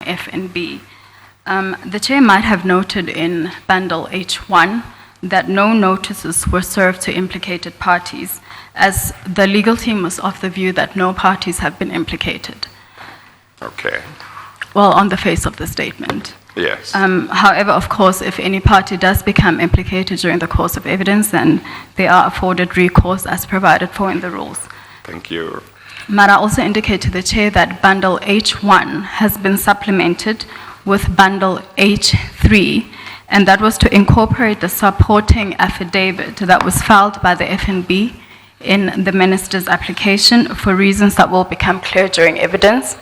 FNB. The Chair might have noted in bundle H1 that no notices were served to implicated parties, as the legal team was of the view that no parties have been implicated. Okay. Well, on the face of the statement. Yes. However, of course, if any party does become implicated during the course of evidence, then they are afforded recourse as provided for in the rules. Thank you. Might I also indicate to the Chair that bundle H1 has been supplemented with bundle H3, and that was to incorporate the supporting affidavit that was filed by the FNB in the Minister's application for reasons that will become clear during evidence.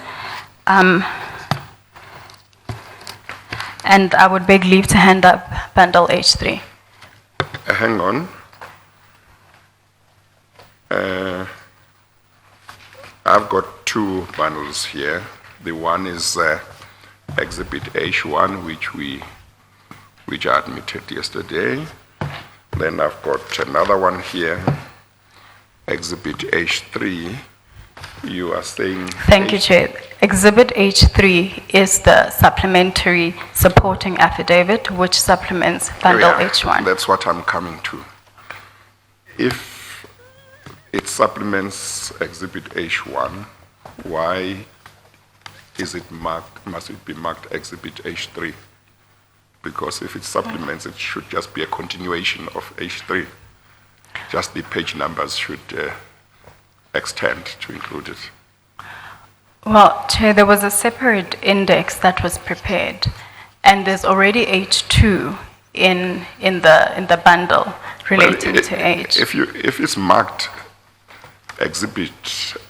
And I would beg leave to hand up bundle H3. Hang on. I've got two bundles here. The one is Exhibit H1, which I admitted yesterday. Then I've got another one here, Exhibit H3. You are saying... Thank you, Chair. Exhibit H3 is the supplementary supporting affidavit which supplements bundle H1. That's what I'm coming to. If it supplements Exhibit H1, why is it marked, must it be marked Exhibit H3? Because if it supplements, it should just be a continuation of H3. Just the page numbers should extend to include it. Well, Chair, there was a separate index that was prepared, and there's already H2 in the bundle relating to H. If it's marked Exhibit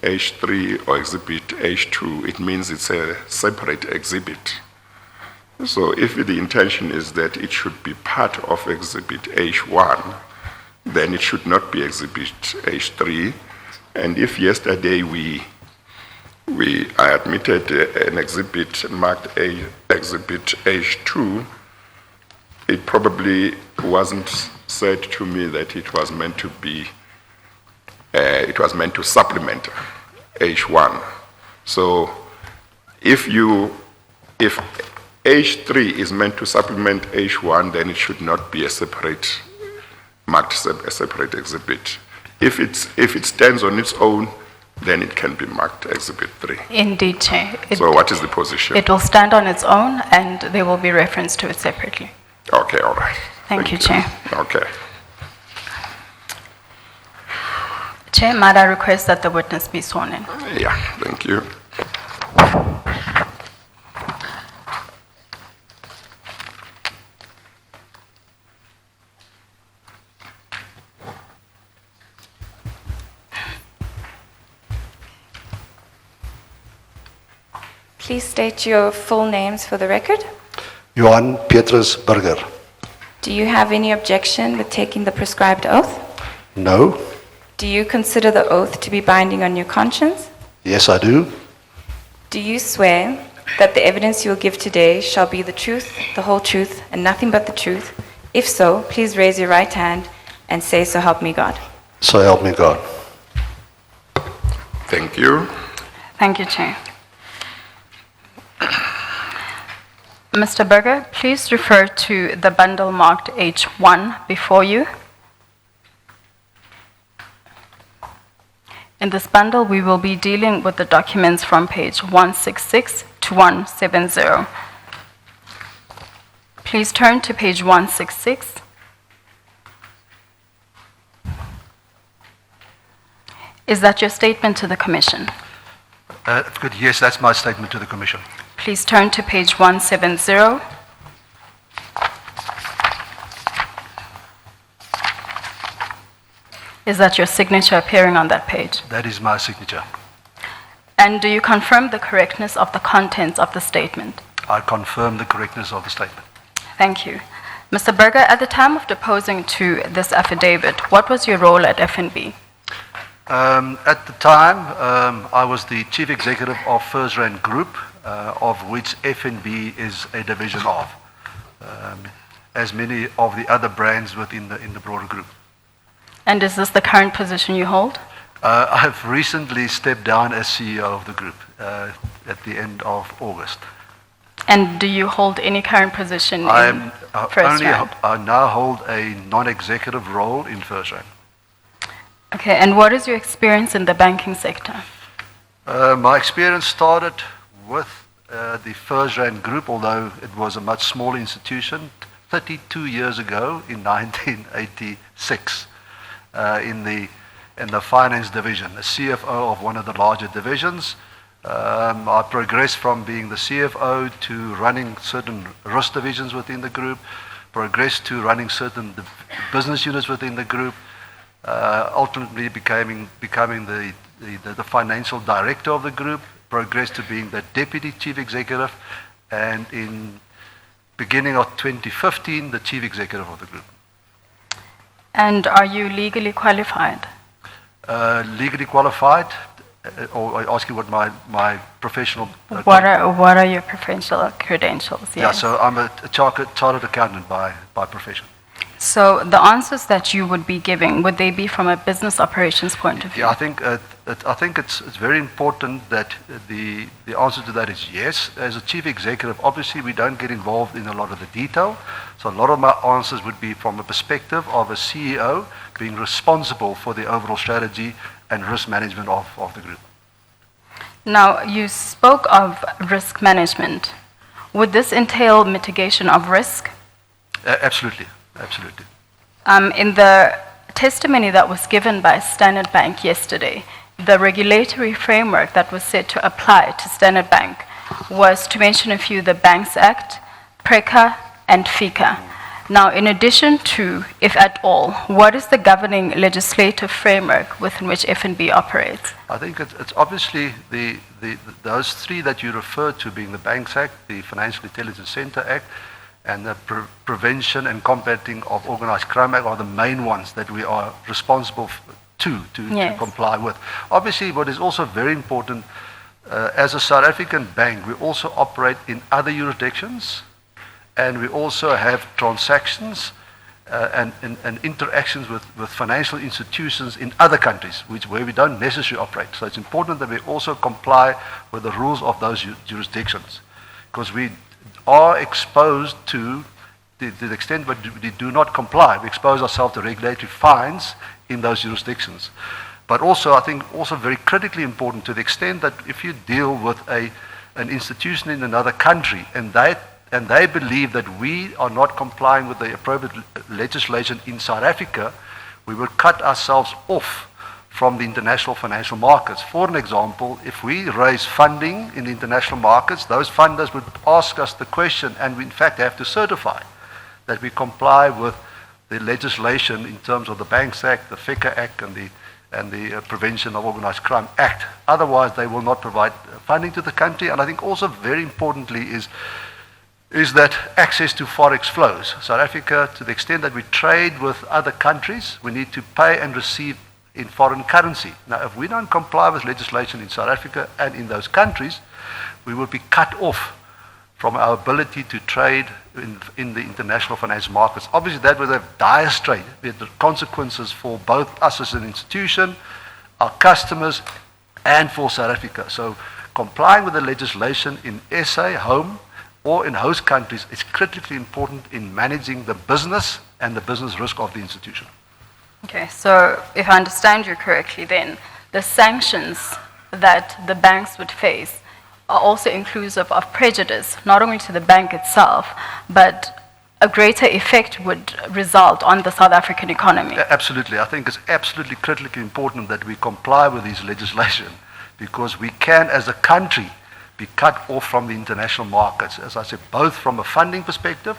H3 or Exhibit H2, it means it's a separate exhibit. So if the intention is that it should be part of Exhibit H1, then it should not be Exhibit H3. And if yesterday I admitted an exhibit marked Exhibit H2, it probably wasn't said to me that it was meant to be, it was meant to supplement H1. So if H3 is meant to supplement H1, then it should not be a separate, marked a separate exhibit. If it stands on its own, then it can be marked Exhibit 3. Indeed, Chair. So what is the position? It will stand on its own, and there will be reference to it separately. Okay, all right. Thank you, Chair. Okay. Chair, might I request that the witness be sworn in? Yeah, thank you. Please state your full names for the record. Johan Petrus Burger. Do you have any objection with taking the prescribed oath? No. Do you consider the oath to be binding on your conscience? Yes, I do. Do you swear that the evidence you will give today shall be the truth, the whole truth, and nothing but the truth? If so, please raise your right hand and say, "So help me God." So help me God. Thank you. Thank you, Chair. Mr. Berger, please refer to the bundle marked H1 before you. In this bundle, we will be dealing with the documents from page 166 to 170. Please turn to page 166. Is that your statement to the Commission? Good. Yes, that's my statement to the Commission. Please turn to page 170. Is that your signature appearing on that page? That is my signature. And do you confirm the correctness of the contents of the statement? I confirm the correctness of the statement. Thank you. Mr. Berger, at the time of deposing to this affidavit, what was your role at FNB? At the time, I was the Chief Executive of First Rand Group, of which FNB is a division of, as many of the other brands within the broader group. And is this the current position you hold? I have recently stepped down as CEO of the group at the end of August. And do you hold any current position I in am First Rand? I now hold a non-executive role in First Rand. Okay, and what is your experience in the banking sector? My experience started with the First Rand Group, although it was a much smaller institution, 32 years ago in 1986 in the finance division, a CFO of one of the larger divisions. I progressed from being the CFO to running certain risk divisions within the group, progressed to running certain business units within the group, ultimately becoming the financial director of the group, progressed to being the deputy chief executive, and in beginning of 2015, the chief executive of the group. And are you legally qualified? Legally qualified, or I ask you what my professional... What are your professional credentials? Yeah, Yes. so I'm a chartered accountant by profession. So the answers that you would be giving, would they be from a business operations point of view? Yeah, I think it's very important that the answer to that is yes. As a chief executive, obviously we don't get involved in a lot of the detail. So a lot of my answers would be from the perspective of a CEO being responsible for the overall strategy and risk management of the group. Now, you spoke of risk management. Would this entail mitigation of risk? Absolutely, absolutely. In the testimony that was given by Standard Bank yesterday, the regulatory framework that was said to apply to Standard Bank was, to mention a few, the Banks Act, PRECA, and FICA. Now, in addition to, if at all, what is the governing legislative framework within which FNB operates? I think it's obviously those three that you refer to, being the Banks Act, the Financial Intelligence Center Act, and the Prevention and Combating of Organized Crime Act are the main ones that we are responsible to Yes. comply with. Obviously, what is also very important, as a South African bank, we also operate in other jurisdictions, and we also have transactions and interactions with financial institutions in other countries, where we don't necessarily operate. So it's important that we also comply with the rules of those jurisdictions, because we are exposed to the extent that we do not comply. We expose ourselves to regulatory fines in those jurisdictions. But also, I think, also very critically important, to the extent that if you deal with an institution in another country and they believe that we are not complying with the appropriate legislation in South Africa, we will cut ourselves off from the international financial markets. For an example, if we raise funding in the international markets, those funders would ask us the question, and we in fact have to certify that we comply with the legislation in terms of the Banks Act, the FICA Act, and the Prevention of Organized Crime Act. Otherwise, they will not provide funding to the country. And I think also very importantly is that access to forex flows. South Africa, to the extent that we trade with other countries, we need to pay and receive in foreign currency. Now, if we don't comply with legislation in South Africa and in those countries, we will be cut off from our ability to trade in the international financial markets. Obviously, that would have dire consequences for both us as an institution, our customers, and for South Africa. So complying with the legislation in SA, home, or in host countries is critically important in managing the business and the business risk of the institution. Okay, so if I understand you correctly, then the sanctions that the banks would face are also inclusive of prejudice, not only to the bank itself, but a greater effect would result on the South African economy. Absolutely. I think it's absolutely critically important that we comply with this legislation, because we can, as a country, be cut off from the international markets, as I said, both from a funding perspective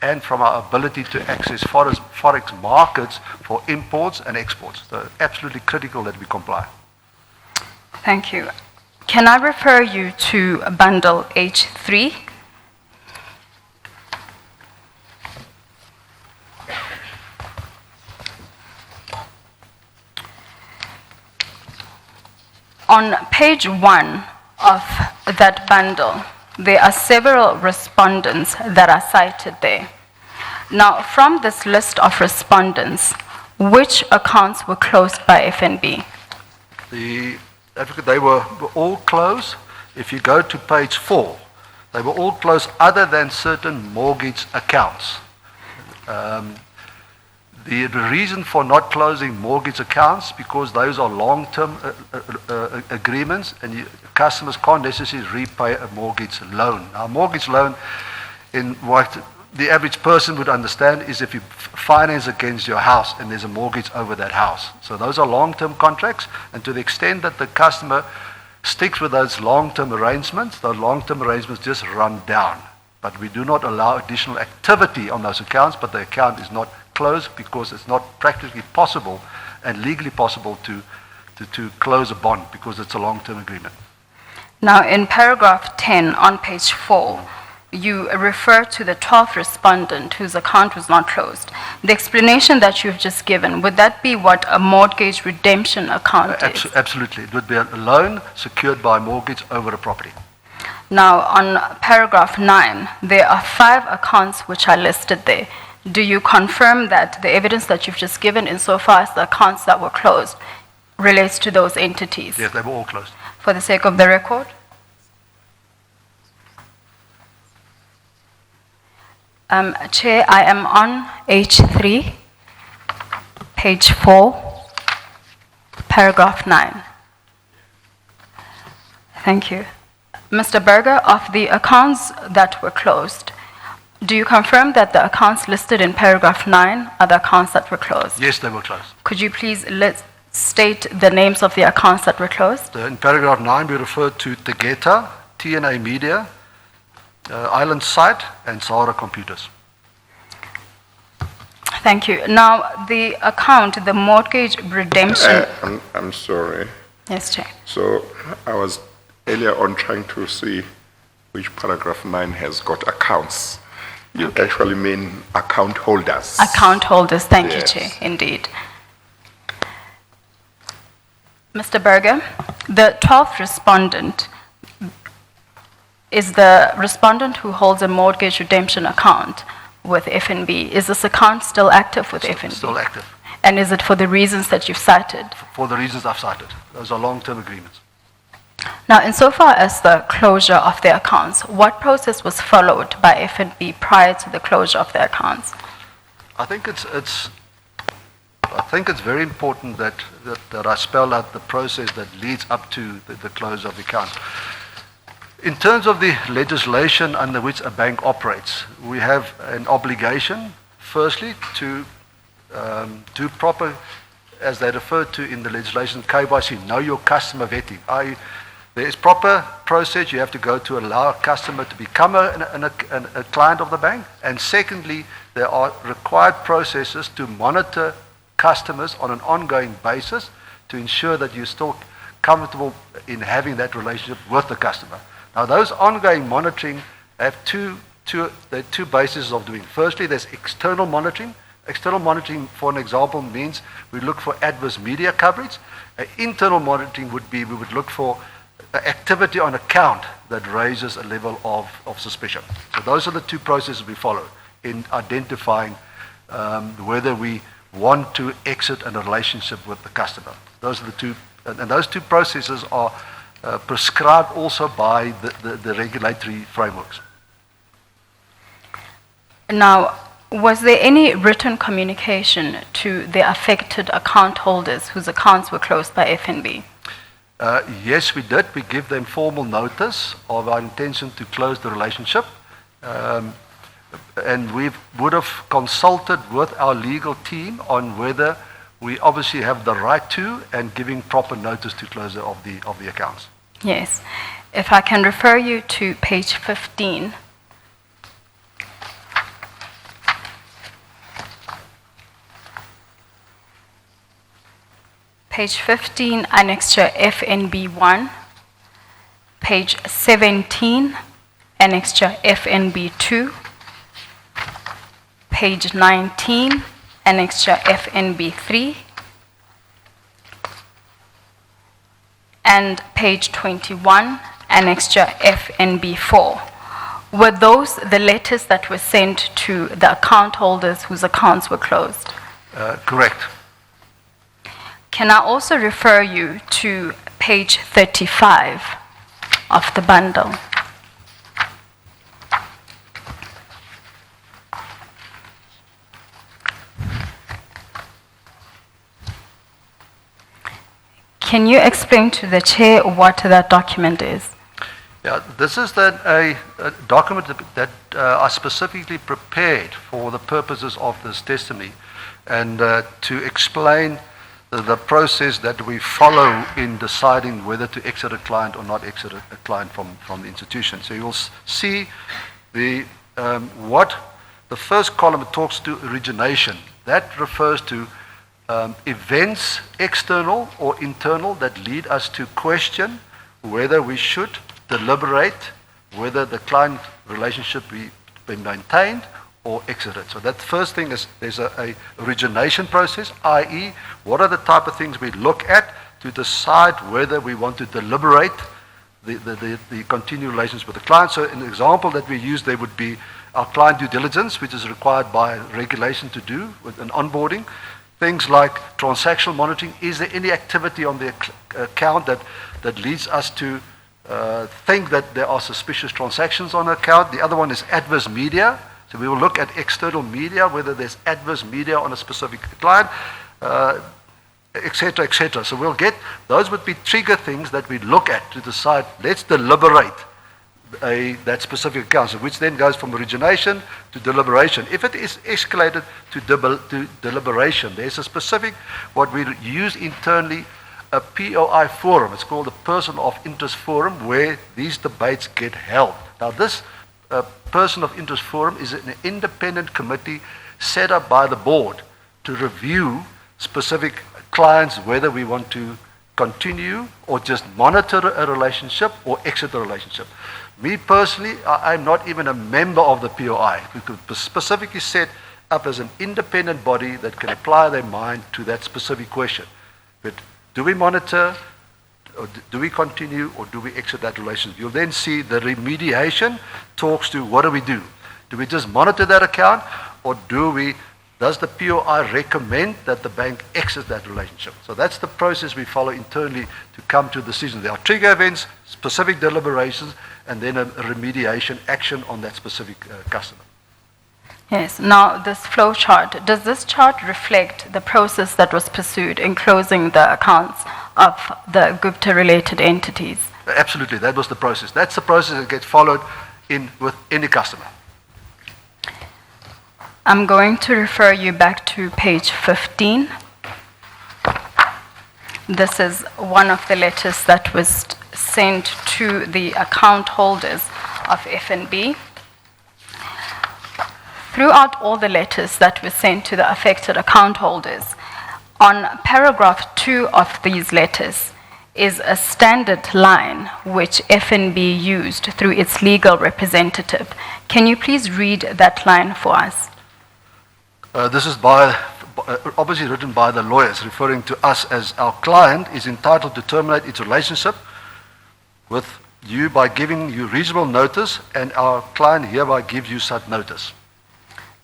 and from our ability to access forex markets for imports and exports. So absolutely critical that we comply. Thank you. Can I refer you to bundle H3? On page 1 of that bundle, there are several respondents that are cited there. Now, from this list of respondents, which accounts were closed by FNB? They were all closed. If you go to page 4, They were all closed other than certain mortgage accounts. The reason for not closing mortgage accounts, because those are long-term agreements, and customers can't necessarily repay a mortgage loan. Now, a mortgage loan, in what the average person would understand, is if you finance against your house and there's a mortgage over that house. So those are long-term contracts, and to the extent that the customer sticks with those long-term arrangements, those long-term arrangements just run down. But we do not allow additional activity on those accounts, but the account is not closed because it's not practically possible and legally possible to close a bond because it's a long-term agreement. Now, in paragraph 10 on page 4, you refer to the 12th respondent whose account was not closed. The explanation that you've just given, would that be what a mortgage redemption account is? Absolutely. It would be a loan secured by a mortgage over a property. Now, on paragraph 9, there are 5 accounts which are listed there. Do you confirm that the evidence that you've just given, insofar as the accounts that were closed, relates to those entities? Yes, they were all closed. For the sake of the record? Chair, I am on H3, page 4, paragraph 9. Thank you. Mr. Berger, of the accounts that were closed, do you confirm that the accounts listed in paragraph 9 are the accounts that were closed? Yes, they were closed. Could you please state the names of the accounts that were closed? In paragraph 9, we refer to Tegeta, TNA Media, Island Site, and Sahara Computers. Thank you. Now, the account, the mortgage redemption... I'm sorry. Yes, Chair. So I was earlier on trying to see which paragraph 9 has got accounts. You actually mean account holders. Account holders, thank Yes. you, Chair, indeed. Mr. Berger, the 12th respondent is the respondent who holds a mortgage redemption account with FNB. Is this account still active with FNB? Still active. And is it for the reasons that you've cited? For the reasons I've cited. Those are long-term agreements. Now, insofar as the closure of their accounts, what process was followed by FNB prior to the closure of their accounts? I think it's very important that I spell out the process that leads up to the close of the account. In terms of the legislation under which a bank operates, we have an obligation, firstly, to do proper, as they refer to in the legislation, KYC, know your customer vetting. There is proper process you have to go to allow a customer to become a client of the bank. And secondly, there are required processes to monitor customers on an ongoing basis to ensure that you're still comfortable in having that relationship with the customer. Now, those ongoing monitoring have two bases of doing. Firstly, there's external monitoring. External monitoring, for an example, means we look for adverse media coverage. Internal monitoring would be we would look for activity on account that raises a level of suspicion. So those are the two processes we follow in identifying whether we want to exit a relationship with the customer. Those are the two, and those two processes are prescribed also by the regulatory frameworks. Now, was there any written communication to the affected account holders whose accounts were closed by FNB? Yes, we did. We give them formal notice of our intention to close the relationship. And we would have consulted with our legal team on whether we obviously have the right to and giving proper notice to closure of the accounts. Yes. If I can refer you to page 15. Page 15, annexure FNB1. Page 17, annexure FNB2. Page 19, annexure FNB3. And page 21, annexure FNB4. Were those the letters that were sent to the account holders whose accounts were closed? Correct. Can I also refer you to page 35 of the bundle? Can you explain to the chair what that document is? Yeah, this is then a document that I specifically prepared for the purposes of this testimony and to explain the process that we follow in deciding whether to exit a client or not exit a client from the institution. So you'll see the first column talks to origination. That refers to events, external or internal, that lead us to question whether we should deliberate whether the client relationship be maintained or exited. So that first thing is there's a origination process, i.e. what are the type of things we look at to decide whether we want to deliberate the continued relations with the client. So an example that we use there would be our client due diligence, which is required by regulation to do with an onboarding. Things like transactional monitoring. Is there any activity on the account that leads us to think that there are suspicious transactions on the account? The other one is adverse media. So we will look at external media, whether there's adverse media on a specific client, etc., etc. So we'll get, those would be trigger things that we look at to decide, let's deliberate that specific account, so which then goes from origination to deliberation. If it is escalated to deliberation, there's a specific, what we use internally, a POI forum. It's called the Person of Interest Forum, where these debates get held. Now this Person of Interest Forum is an independent committee set up by the board to review specific clients, whether we want to continue or just monitor a relationship or exit a relationship. Me personally, I'm not even a member of the POI. We could specifically set up as an independent body that can apply their mind to that specific question. But do we monitor, or do we continue, or do we exit that relationship? You'll then see the remediation talks to what do we do? Do we just monitor that account, or does the POI recommend that the bank exit that relationship? So that's the process we follow internally to come to decisions. There are trigger events, specific deliberations, and then a remediation action on that specific customer. Yes. Now, this flow chart, does this chart reflect the process that was pursued in closing the accounts of the Gupta-related entities? Absolutely, that was the process. That's the process that gets followed with any customer. I'm going to refer you back to page 15. This is one of the letters that was sent to the account holders of FNB. Throughout all the letters that were sent to the affected account holders, on paragraph 2 of these letters is a standard line which FNB used through its legal representative. Can you please read that line for us? This is obviously written by the lawyers, referring to us as our client is entitled to terminate its relationship with you by giving you reasonable notice, and our client hereby gives you such notice.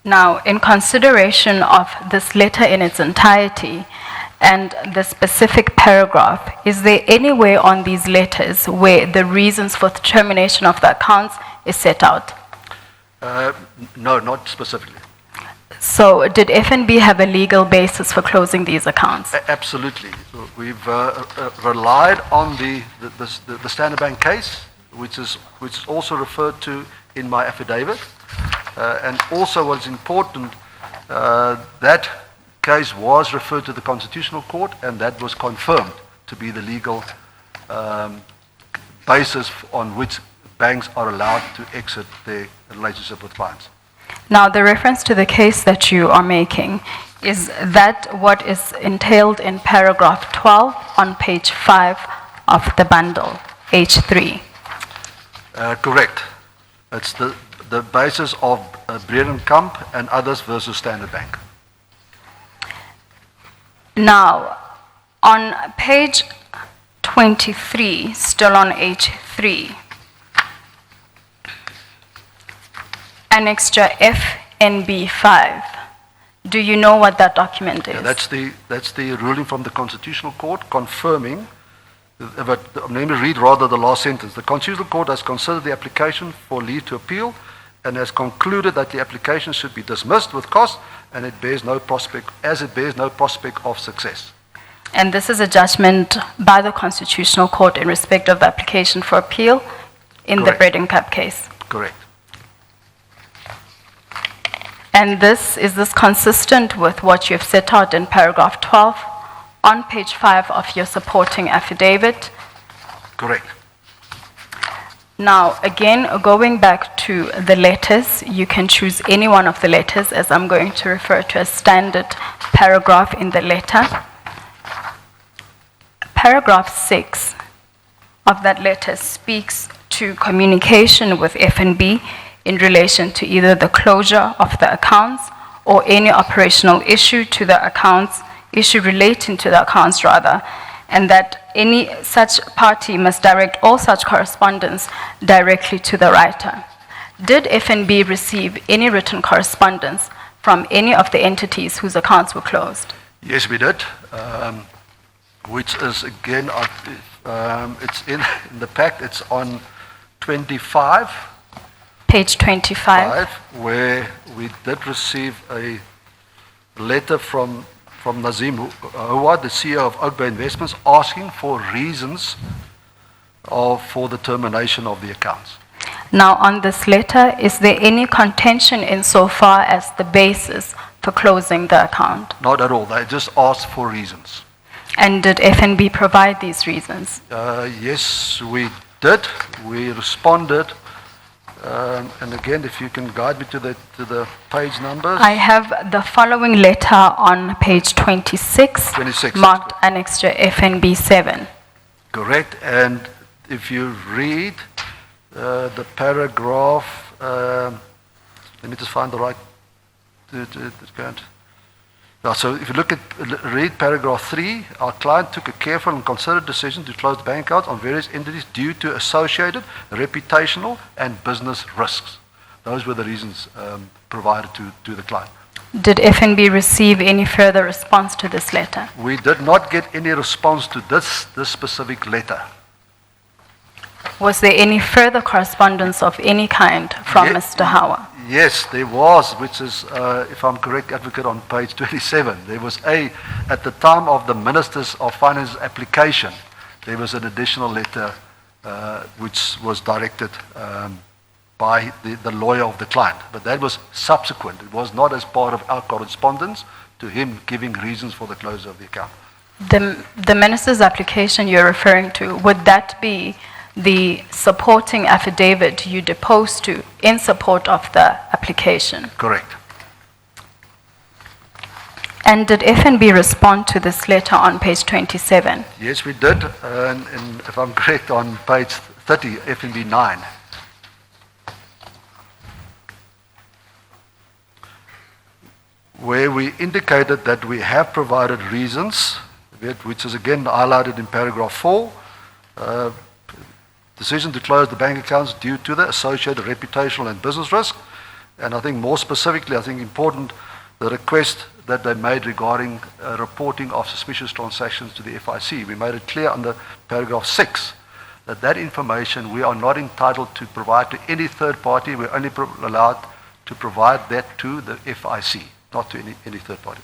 Now, in consideration of this letter in its entirety and the specific paragraph, is there anywhere on these letters where the reasons for the termination of the accounts is set out? No, not specifically. So, did FNB have a legal basis for closing these accounts? Absolutely. We've relied on the Standard Bank case, which is also referred to in my affidavit. And also what's important, that case was referred to the Constitutional Court, and that was confirmed to be the legal basis on which banks are allowed to exit their relationship with clients. Now, the reference to the case that you are making, is that what is entailed in paragraph 12 on page 5 of the bundle, H3? Correct. It's the basis of Breedenkamp and others versus Standard Bank. Now, on page 23, still on H3, Annexure FNB5. Do you know what that document is? Yeah, that's the ruling from the Constitutional Court confirming, but let me read rather the last sentence. The Constitutional Court has considered the application for leave to appeal and has concluded that the application should be dismissed with cost, and it bears no prospect of success. And this is a judgment by the Constitutional Court in respect of the application for appeal in the Correct. bread and cup case. Correct. And is this consistent with what you have set out in paragraph 12 on page 5 of your supporting affidavit? Correct. Now, again, going back to the letters, you can choose any one of the letters, as I'm going to refer to a standard paragraph in the letter. Paragraph 6 of that letter speaks to communication with FNB in relation to either the closure of the accounts or any operational issue to the accounts, issue relating to the accounts rather, and that any such party must direct all such correspondence directly to the writer. Did FNB receive any written correspondence from any of the entities whose accounts were closed? Yes, we did, which is again, it's in the pack, it's on 25, Page 25. where we did receive a letter from Nazim Houad, the CEO of Oak Bay Investments, asking for reasons for the termination of the accounts. Now, on this letter, is there any contention insofar as the basis for closing the account? Not at all, they just asked for reasons. And did FNB provide these reasons? Yes, we did. We responded. And again, if you can guide me to the page numbers. I have the following letter on page 26, 26, marked annexure FNB 7. Correct. And if you read the paragraph, let me just find the right. Now, so if you read paragraph 3, our client took a careful and considered decision to close the bank accounts on various entities due to associated reputational and business risks. Those were the reasons provided to the client. Did FNB receive any further response to this letter? We did not get any response to this specific letter. Was there any further correspondence of any kind from Ye- Mr. Hauer? Yes, there was, which is, if I'm correct, Advocate, on page 27. There was at the time of the Ministers of Finance application, there was an additional letter which was directed by the lawyer of the client. But that was subsequent. It was not as part of our correspondence to him giving reasons for the closure of the account. The minister's application you're referring to, would that be the supporting affidavit you deposed to in support of the application? Correct. And did FNB respond to this letter on page 27? Yes, we did. And if I'm correct, on page 30, FNB 9. Where we indicated that we have provided reasons, which is again highlighted in paragraph 4, decision to close the bank accounts due to the associated reputational and business risk. And I think more specifically, I think important, the request that they made regarding reporting of suspicious transactions to the FIC. We made it clear under paragraph 6 that information we are not entitled to provide to any third party. We're only allowed to provide that to the FIC, not to any third party.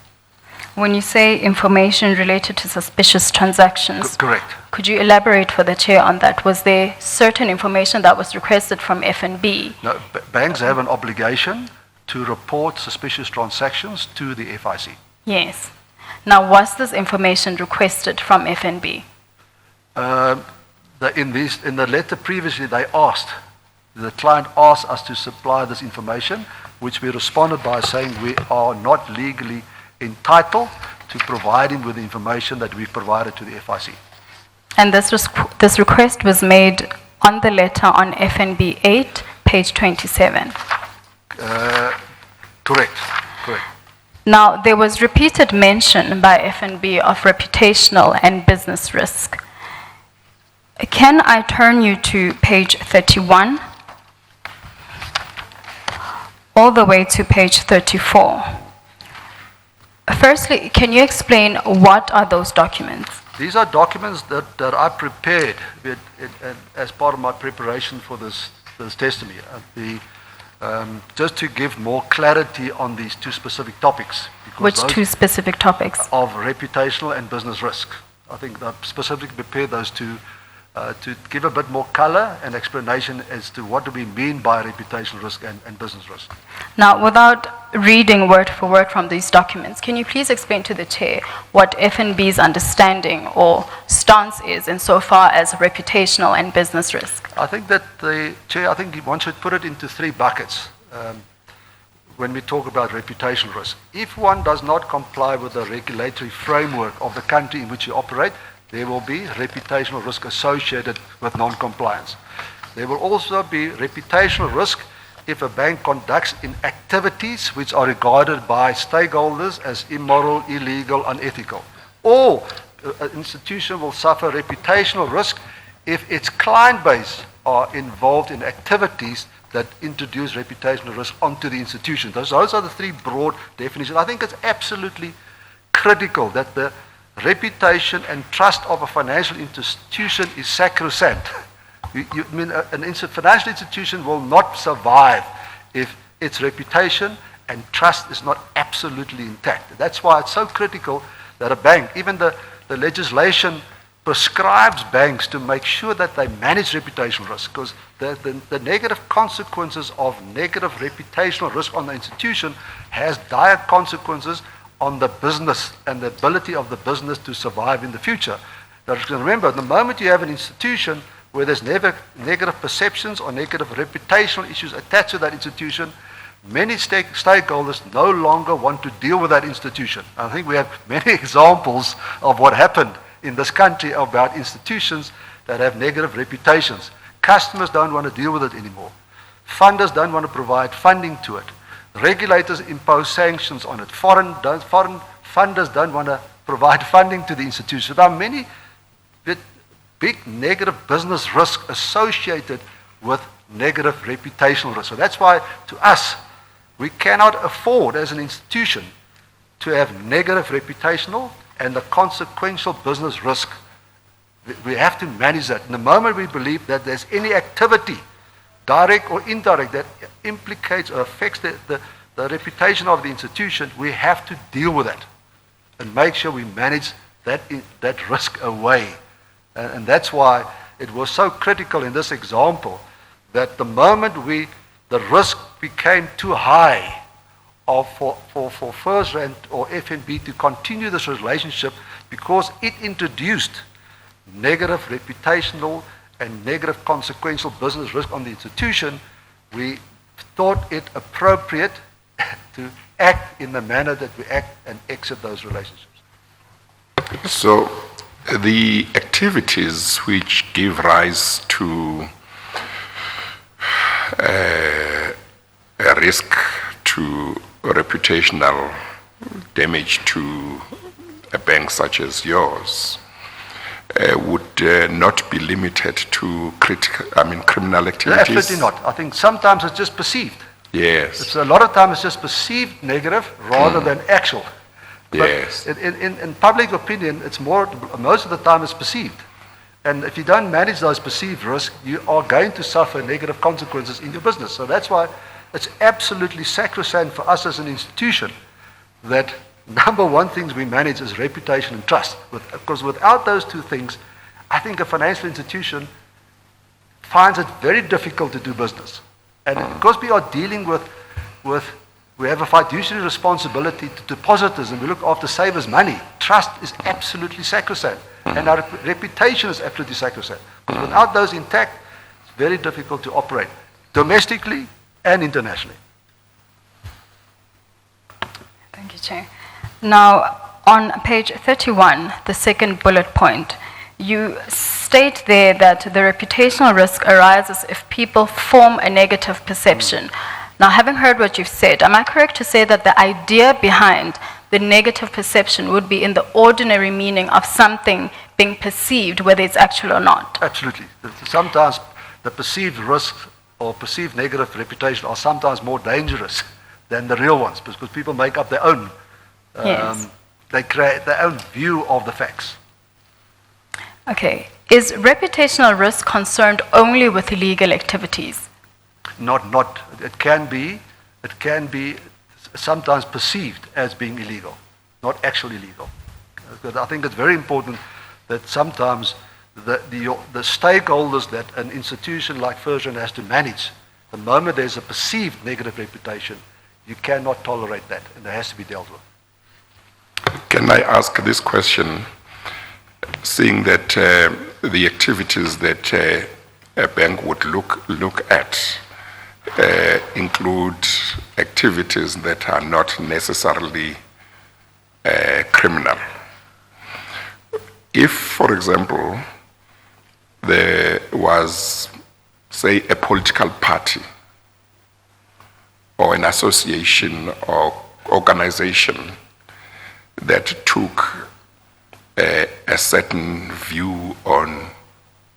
When you say information related to suspicious transactions, Correct. could you elaborate for the chair on that? Was there certain information that was requested from FNB? No, banks have an obligation to report suspicious transactions to the FIC. Yes. Now, was this information requested from FNB? In the letter previously, the client asked us to supply this information, which we responded by saying we are not legally entitled to provide him with the information that we've provided to the FIC. And this request was made on the letter on FNB 8, page 27. Correct. Now, there was repeated mention by FNB of reputational and business risk. Can I turn you to page 31, all the way to page 34? Firstly, can you explain what are those documents? These are documents that I prepared as part of my preparation for this testimony. Just to give more clarity on these two specific topics. because Which those two specific topics? Of reputational and business risk. I think I've specifically prepared those two to give a bit more color and explanation as to what do we mean by reputational risk and business risk. Now, without reading word for word from these documents, can you please explain to the Chair what FNB's understanding or stance is insofar as reputational and business risk? I think that the Chair, I think one should put it into three buckets when we talk about reputational risk. If one does not comply with the regulatory framework of the country in which you operate, there will be reputational risk associated with non-compliance. There will also be reputational risk if a bank conducts in activities which are regarded by stakeholders as immoral, illegal, unethical. Or an institution will suffer reputational risk if its client base are involved in activities that introduce reputational risk onto the institution. Those are the three broad definitions. I think it's absolutely critical that the reputation and trust of a financial institution is sacrosanct. Financial institution will not survive if its reputation and trust is not absolutely intact. That's why it's so critical that a bank, even the legislation prescribes banks to make sure that they manage reputational risk, because the negative consequences of negative reputational risk on the institution has dire consequences on the business and the ability of the business to survive in the future. Now, remember, the moment you have an institution where there's negative perceptions or negative reputational issues attached to that institution, many stakeholders no longer want to deal with that institution. I think we have many examples of what happened in this country about institutions that have negative reputations. Customers don't want to deal with it anymore. Funders don't want to provide funding to it. Regulators impose sanctions on it. Foreign funders don't want to provide funding to the institution. There are many big negative business risk associated with negative reputational risk. So that's why, to us, we cannot afford as an institution to have negative reputational and the consequential business risk. We have to manage that. In the moment we believe that there's any activity, direct or indirect, that implicates or affects the reputation of the institution, we have to deal with that and make sure we manage that risk away. And that's why it was so critical in this example that the moment the risk became too high for FirstRand or FNB to continue this relationship because it introduced negative reputational and negative consequential business risk on the institution, we thought it appropriate to act in the manner that we act and exit those relationships. So the activities which give rise to a risk to reputational damage to a bank such as yours would not be limited to criminal activities? Absolutely not. I think sometimes it's just perceived. Yes. A lot of times it's just perceived negative rather than actual. But yes. In public opinion, it's most of the time it's perceived. And if you don't manage those perceived risks, you are going to suffer negative consequences in your business. So that's why it's absolutely sacrosanct for us as an institution that number one things we manage is reputation and trust. Because without those two things, I think a financial institution finds it very difficult to do business. And because we are dealing with we have a fiduciary responsibility to depositors and we look after savers' money. Trust is absolutely sacrosanct. And our reputation is absolutely sacrosanct. Without those intact, it's very difficult to operate domestically and internationally. Thank you, Chair. Now, on page 31, the second bullet point, you state there that the reputational risk arises if people form a negative perception. Now, having heard what you've said, am I correct to say that the idea behind the negative perception would be in the ordinary meaning of something being perceived, whether it's actual or not? Absolutely. Sometimes the perceived risk or perceived negative reputation are sometimes more dangerous than the real ones because people make up their own. Yes. They create their own view of the facts. Okay. Is reputational risk concerned only with illegal activities? it can be sometimes perceived as being illegal, not actually illegal. Because I think it's very important that sometimes the stakeholders that an institution like FirstRand has to manage, the moment there's a perceived negative reputation, you cannot tolerate that, and it has to be dealt with. Can I ask this question, seeing that the activities that a bank would look at include activities that are not necessarily criminal. If, for example, there was, say, a political party or an association or organization that took a certain view on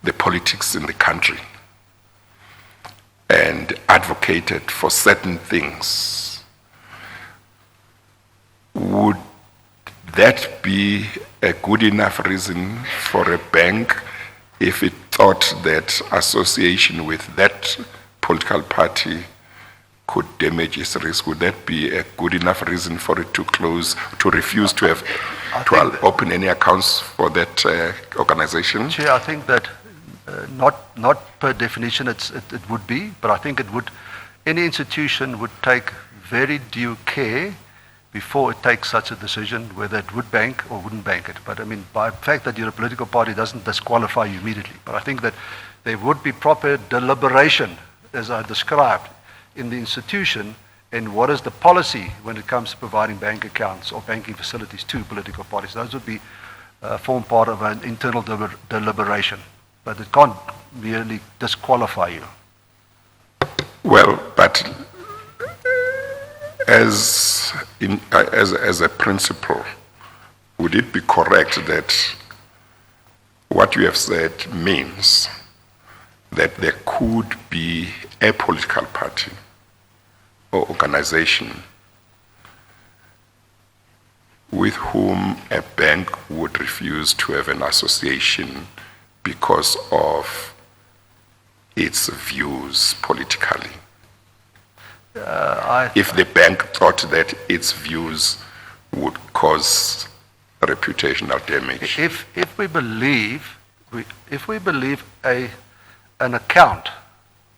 the politics in the country and advocated for certain things, would that be a good enough reason for a bank if it thought that association with that political party could damage its risk? Would that be a good enough reason for it to close, to refuse to open any accounts for that organization? Chair, I think that not per definition it would be, but I think any institution would take very due care before it takes such a decision, whether it would bank or wouldn't bank it. But I mean, by the fact that you're a political party doesn't disqualify you immediately. But I think that there would be proper deliberation, as I described, in the institution, and what is the policy when it comes to providing bank accounts or banking facilities to political parties. Those would be form part of an internal deliberation. But it can't merely disqualify you. Well, but as a principle, would it be correct that what you have said means that there could be a political party or organization with whom a bank would refuse to have an association because of its views politically? If the bank thought that its views would cause reputational damage. If we believe an account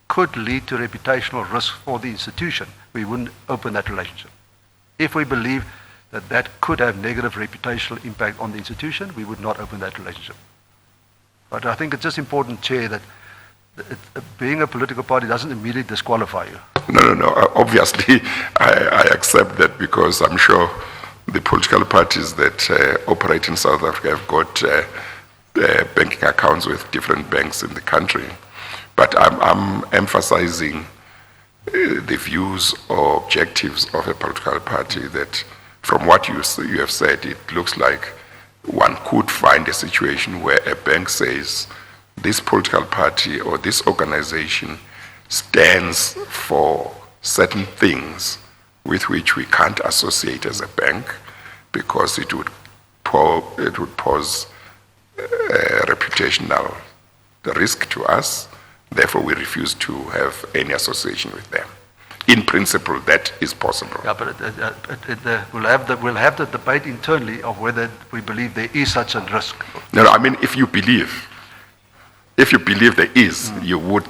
could lead to reputational risk for the institution, we wouldn't open that relationship. If we believe that could have negative reputational impact on the institution, we would not open that relationship. But I think it's just important, Chair, that being a political party doesn't immediately disqualify you. No. Obviously, I accept that, because I'm sure the political parties that operate in South Africa have got banking accounts with different banks in the country. But I'm emphasizing the views or objectives of a political party that, from what you have said, it looks like one could find a situation where a bank says this political party or this organization stands for certain things with which we can't associate as a bank because it would pose reputational risk to us. Therefore, we refuse to have any association with them. In principle, that is possible. Yeah, but we'll have the debate internally of whether we believe there is such a risk. No, I mean, if you believe there is, you would.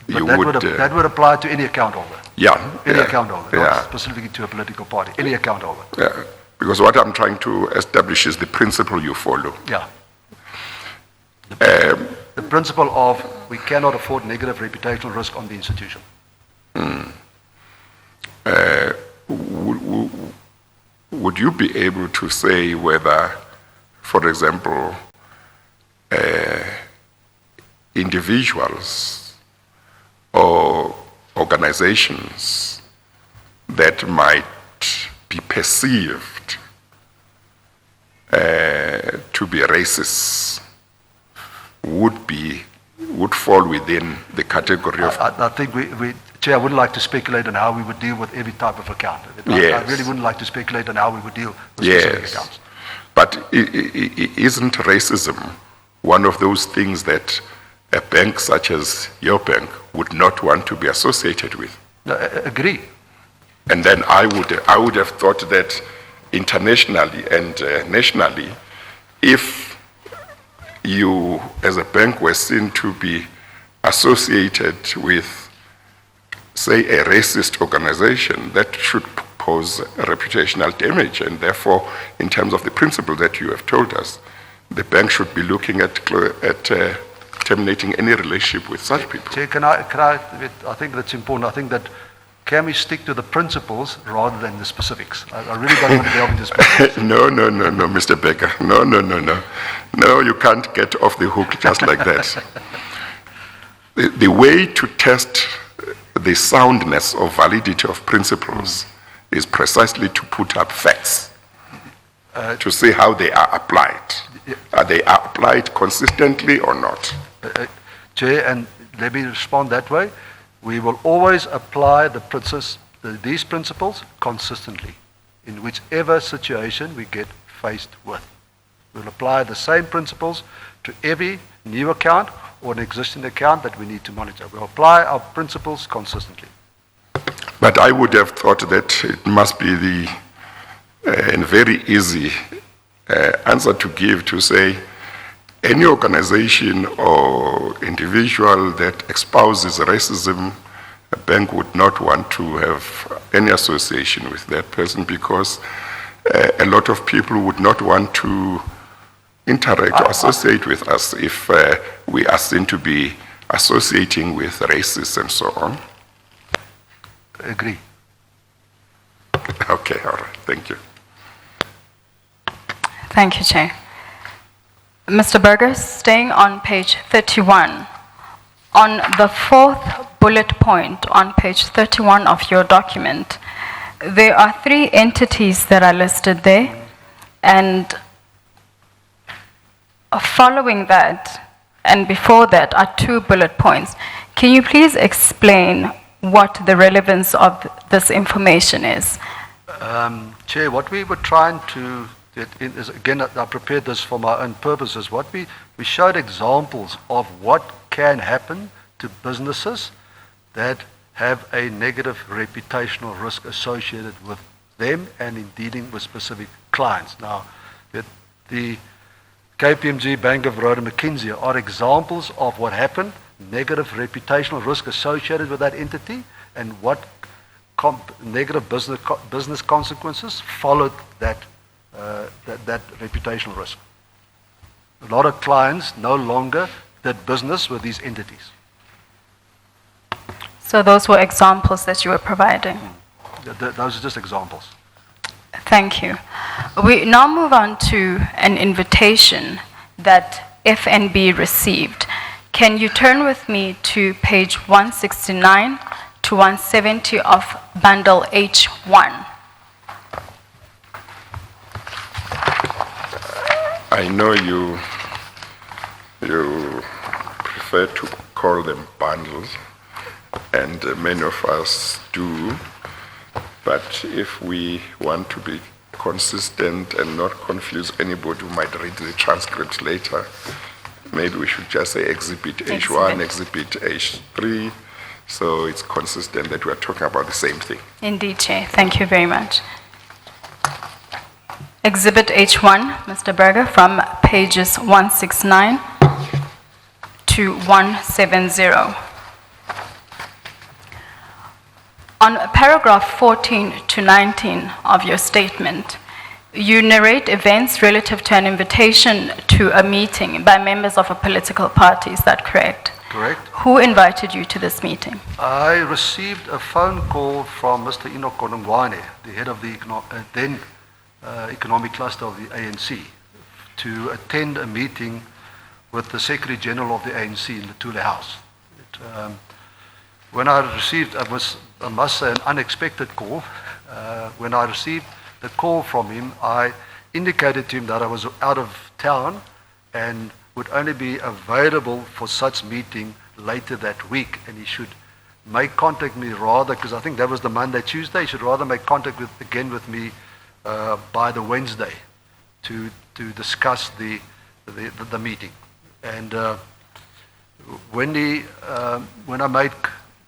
That would apply to any account holder. Yeah. Any account holder, yeah. not specifically to a political party. Any account holder. Yeah, because what I'm trying to establish is the principle you follow. Yeah. The principle of we cannot afford negative reputational risk on the institution. Would you be able to say whether, for example, individuals or organizations that might be perceived to be racist would fall within the category of... I think Chair, I wouldn't like to speculate on how we would deal with every type of account. Yes. I really wouldn't like to speculate on how we would deal with specific accounts. But isn't racism one of those things that a bank such as your bank would not want to be associated with. No, agree. And then I would have thought that internationally and nationally, if you as a bank were seen to be associated with, say, a racist organization, that should pose reputational damage. And therefore, in terms of the principle that you have told us, the bank should be looking at terminating any relationship with such people. Chair, I think that's important. I think that can we stick to the principles rather than the specifics? I really don't want to delve into specifics. No, Mr. Becker. No. No, you can't get off the hook just like that. The way to test the soundness or validity of principles is precisely to put up facts, to see how they are applied. Are they applied consistently or not? Chair, and let me respond that way. We will always apply these principles consistently in whichever situation we get faced with. We'll apply the same principles to every new account or an existing account that we need to monitor. We'll apply our principles consistently. But I would have thought that it must be a very easy answer to give to say any organization or individual that espouses racism, a bank would not want to have any association with that person because a lot of people would not want to interact or associate with us if we are seen to be associating with racists and so on. Agree. Okay, all right, thank you. Thank you, Chair. Mr. Berger, staying on page 31, on the fourth bullet point on page 31 of your document, there are 3 entities that are listed there, and following that and before that are 2 bullet points. Can you please explain what the relevance of this information is? Chair, what we were trying to is, again, I prepared this for my own purposes. What we showed examples of what can happen to businesses that have a negative reputational risk associated with them and in dealing with specific clients. Now, the KPMG, Bank of Rhoda, McKinsey are examples of what happened, negative reputational risk associated with that entity, and what negative business consequences followed that reputational risk. A lot of clients no longer did business with these entities. So those were examples that you were providing. Those are just examples. Thank you. We now move on to an invitation that FNB received. Can you turn with me to page 169 to 170 of bundle H1? I know you prefer to call them bundles, and many of us do, but if we want to be consistent and not confuse anybody who might read the transcript later, maybe we should just say Exhibit H1, Exhibit H3, so it's consistent that we are talking about the same thing. Indeed, Chair. Thank you very much. Exhibit H1, Mr. Berger, from pages 169 to 170. On paragraph 14 to 19 of your statement, you narrate events relative to an invitation to a meeting by members of a political party. Is that correct? Correct. Who invited you to this meeting? I received a phone call from Mr. Enoch Konongwane, the head of the then economic cluster of the ANC, to attend a meeting with the Secretary General of the ANC in the Thule House. When I received, I must say, an unexpected call. When I received the call from him, I indicated to him that I was out of town and would only be available for such meeting later that week, and he should make contact with me rather, because I think that was the Monday, Tuesday, he should rather make contact again with me by the Wednesday to discuss the meeting. And when I made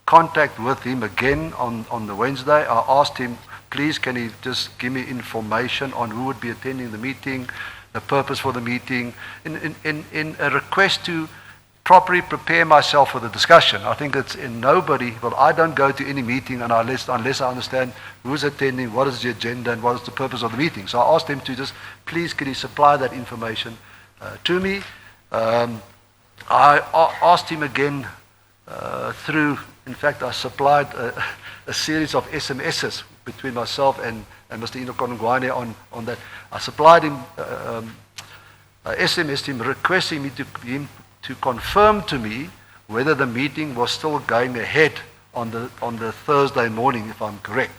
contact with him again on the Wednesday, I asked him, please, can he just give me information on who would be attending the meeting, the purpose for the meeting, in a request to properly prepare myself for the discussion. I think it's in nobody, well, I don't go to any meeting unless I understand who's attending, what is the agenda, and what is the purpose of the meeting. So I asked him to just, please, can he supply that information to me? I asked him again in fact, I supplied a series of SMSs between myself and Mr. Enoch Konongwane on that. I supplied him, SMS'd him, requesting him to confirm to me whether the meeting was still going ahead on the Thursday morning, if I'm correct.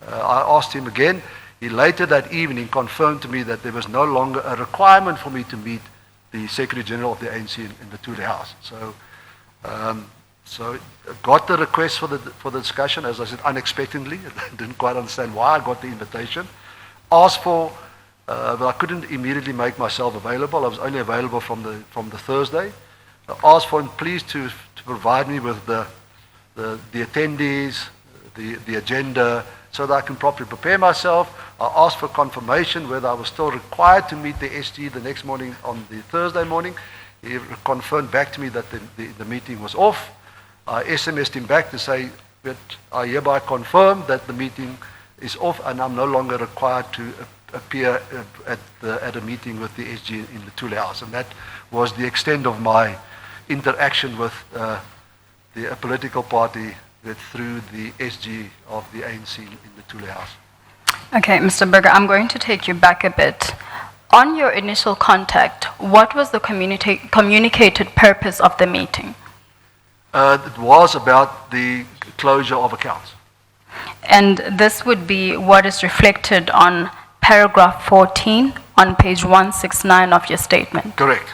I asked him again. He later that evening confirmed to me that there was no longer a requirement for me to meet the Secretary General of the ANC in the Thule House. So got the request for the discussion, as I said, unexpectedly. I didn't quite understand why I got the invitation. Asked for, but I couldn't immediately make myself available. I was only available from the Thursday. I asked for him, please, to provide me with the attendees, the agenda, so that I can properly prepare myself. I asked for confirmation whether I was still required to meet the SG the next morning on the Thursday morning. He confirmed back to me that the meeting was off. I SMS'd him back to say that I hereby confirm that the meeting is off and I'm no longer required to appear at a meeting with the SG in the Thule House. And that was the extent of my interaction with a political party through the SG of the ANC in the Thule House. Okay, Mr. Burger, I'm going to take you back a bit. On your initial contact, what was the communicated purpose of the meeting? It was about the closure of accounts. And this would be what is reflected on paragraph 14 on page 169 of your statement. Correct.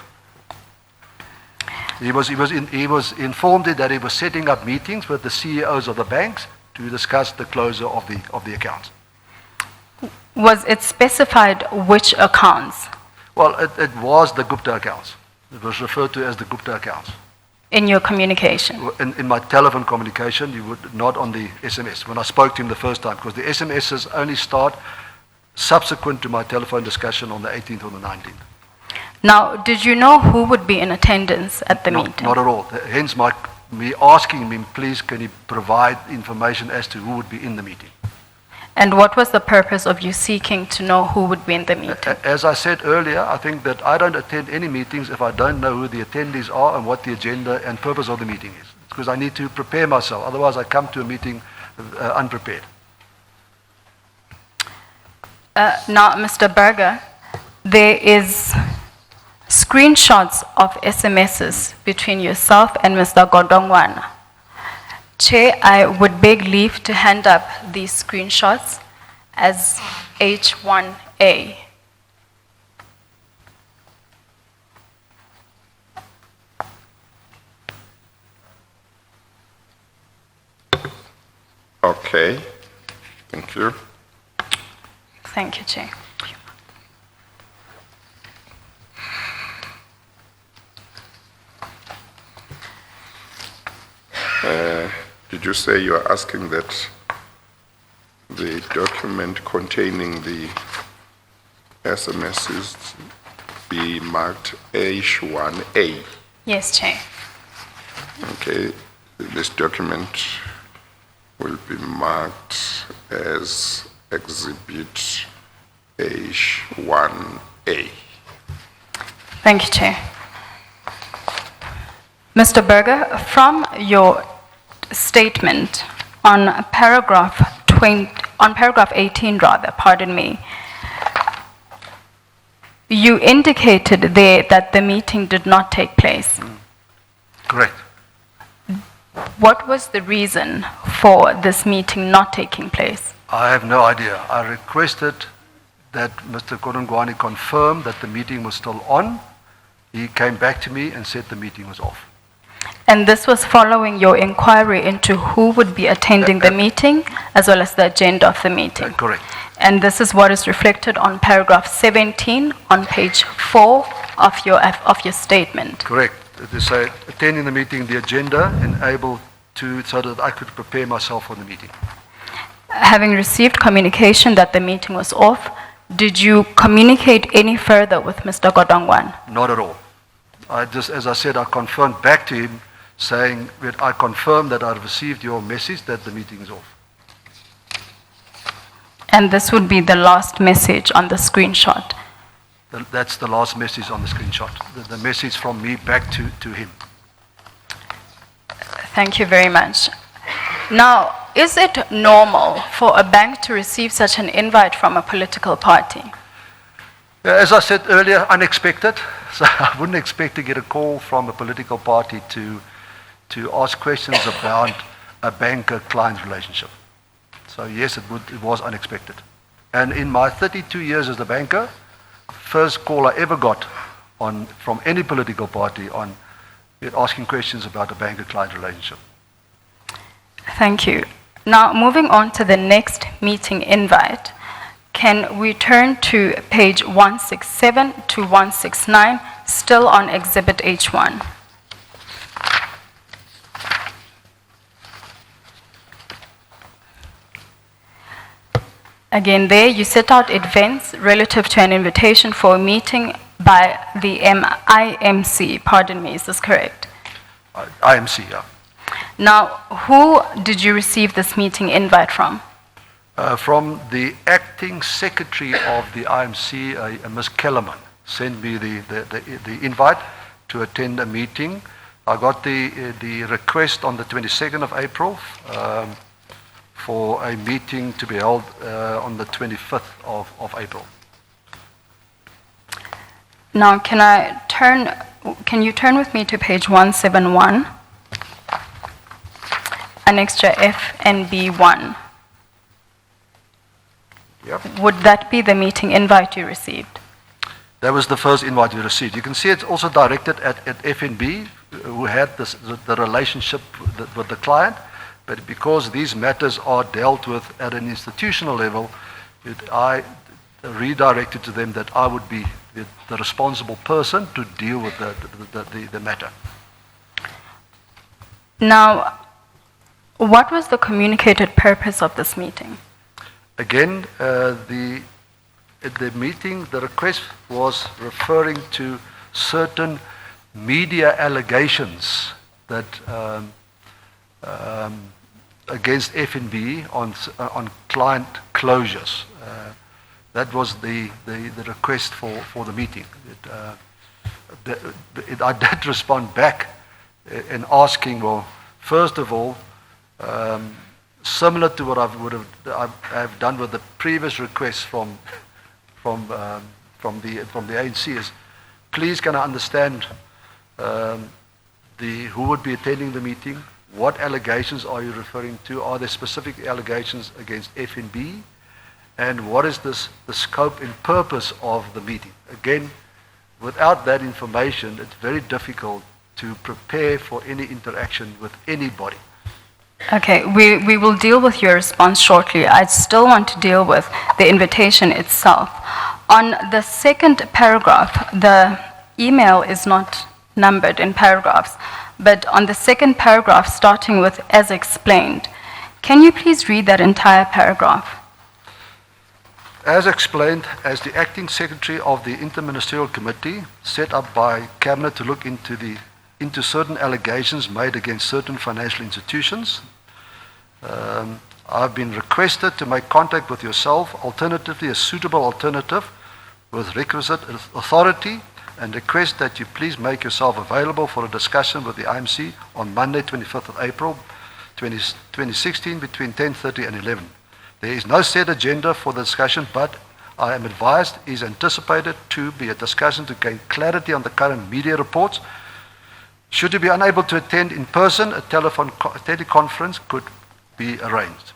He was informed that he was setting up meetings with the CEOs of the banks to discuss the closure of the accounts. Was it specified which accounts? Well, it was the Gupta accounts. It was referred to as the Gupta accounts. In your communication? In my telephone communication, not on the SMS. When I spoke to him the first time, because the SMSs only start subsequent to my telephone discussion on the 18th or the 19th. Now, did you know who would be in attendance at the meeting? Not at all. Hence me asking him, please, can he provide information as to who would be in the meeting? And what was the purpose of you seeking to know who would be in the meeting? As I said earlier, I think that I don't attend any meetings if I don't know who the attendees are and what the agenda and purpose of the meeting is. Because I need to prepare myself. Otherwise, I come to a meeting unprepared. Now, Mr. Burger, there is screenshots of SMSs between yourself and Mr. Godongwana. Chair, I would beg leave to hand up these screenshots as H1A. Okay, thank you. Thank you, Chair. Did you say you are asking that the document containing the SMSs be marked H1A? Yes, Chair. Okay, this document will be marked as Exhibit H1A. Thank you, Chair. Mr. Burger, from your statement on paragraph 18, you indicated there that the meeting did not take place. Correct. What was the reason for this meeting not taking place? I have no idea. I requested that Mr. Konongwane confirm that the meeting was still on. He came back to me and said the meeting was off. And this was following your inquiry into who would be attending the meeting, as well as the agenda of the meeting. Correct. And this is what is reflected on paragraph 17 on page 4 of your statement. Correct. they say, attending the meeting, the agenda, and able to, so that I could prepare myself for the meeting. Having received communication that the meeting was off, did you communicate any further with Mr. Godongwan? Not at all. As I said, I confirmed back to him, saying that I confirm that I received your message that the meeting is off. And this would be the last message on the screenshot. That's the last message on the screenshot. The message from me back to him. Thank you very much. Now, is it normal for a bank to receive such an invite from a political party? As I said earlier, unexpected. So I wouldn't expect to get a call from a political party to ask questions about a banker-client relationship. So yes, it was unexpected. And in my 32 years as a banker, first call I ever got from any political party on asking questions about a banker-client relationship. Thank you. Now, moving on to the next meeting invite, can we turn to page 167 to 169, still on Exhibit H1? Again, there you set out events relative to an invitation for a meeting by the IMC. Pardon me, is this correct? IMC, yeah. Now, who did you receive this meeting invite from? From the acting secretary of the IMC, Ms. Kellerman, sent me the invite to attend a meeting. I got the request on the 22nd of April for a meeting to be held on the 25th of April. Now, can you turn with me to page 171, annexure F and B1? Yep. Would that be the meeting invite you received? That was the first invite we received. You can see it's also directed at FNB, who had the relationship with the client, but because these matters are dealt with at an institutional level, I redirected to them that I would be the responsible person to deal with the matter. Now, what was the communicated purpose of this meeting? Again, at the meeting, the request was referring to certain media allegations that against FNB on client closures. That was the request for the meeting. I did respond back in asking, well, first of all, similar to what I've done with the previous requests from the ANC, is please can I understand who would be attending the meeting? What allegations are you referring to? Are there specific allegations against FNB? And what is the scope and purpose of the meeting? Again, without that information, it's very difficult to prepare for any interaction with anybody. Okay, we will deal with your response shortly. I still want to deal with the invitation itself. On the second paragraph, the email is not numbered in paragraphs, but on the second paragraph, starting with as explained, can you please read that entire paragraph? As explained, as the acting secretary of the Interministerial Committee set up by Cabinet to look into certain allegations made against certain financial institutions, I've been requested to make contact with yourself, alternatively a suitable alternative with requisite authority, and request that you please make yourself available for a discussion with the IMC on Monday, 25th of April 2016 between 10:30 and 11. There is no set agenda for the discussion, but I am advised is anticipated to be a discussion to gain clarity on the current media reports. Should you be unable to attend in person, a teleconference could be arranged.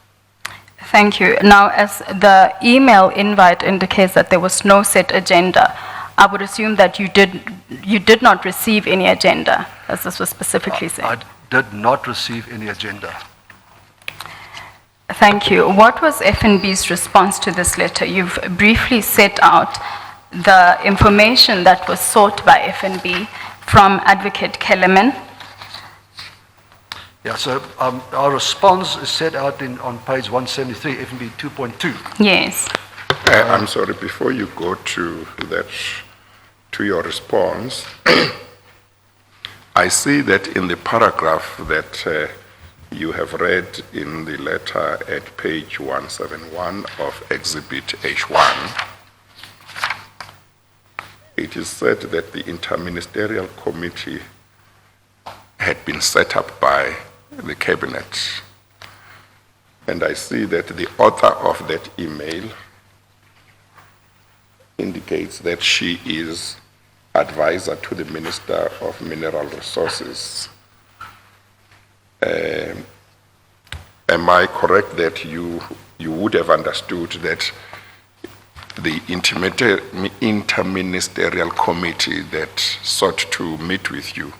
Thank you. Now, as the email invite indicates that there was no set agenda, I would assume that you did not receive any agenda, as this was specifically said. I did not receive any agenda. Thank you. What was FNB's response to this letter? You've briefly set out the information that was sought by FNB from Advocate Kellerman. Yeah, so our response is set out on page 173, FNB 2.2. Yes. I'm sorry, before you go to that, to your response, I see that in the paragraph that you have read in the letter at page 171 of Exhibit H1, it is said that the interministerial committee had been set up by the cabinet. And I see that the author of that email indicates that she is advisor to the Minister of Mineral Resources. Am I correct that you would have understood that the interministerial committee that sought to meet with you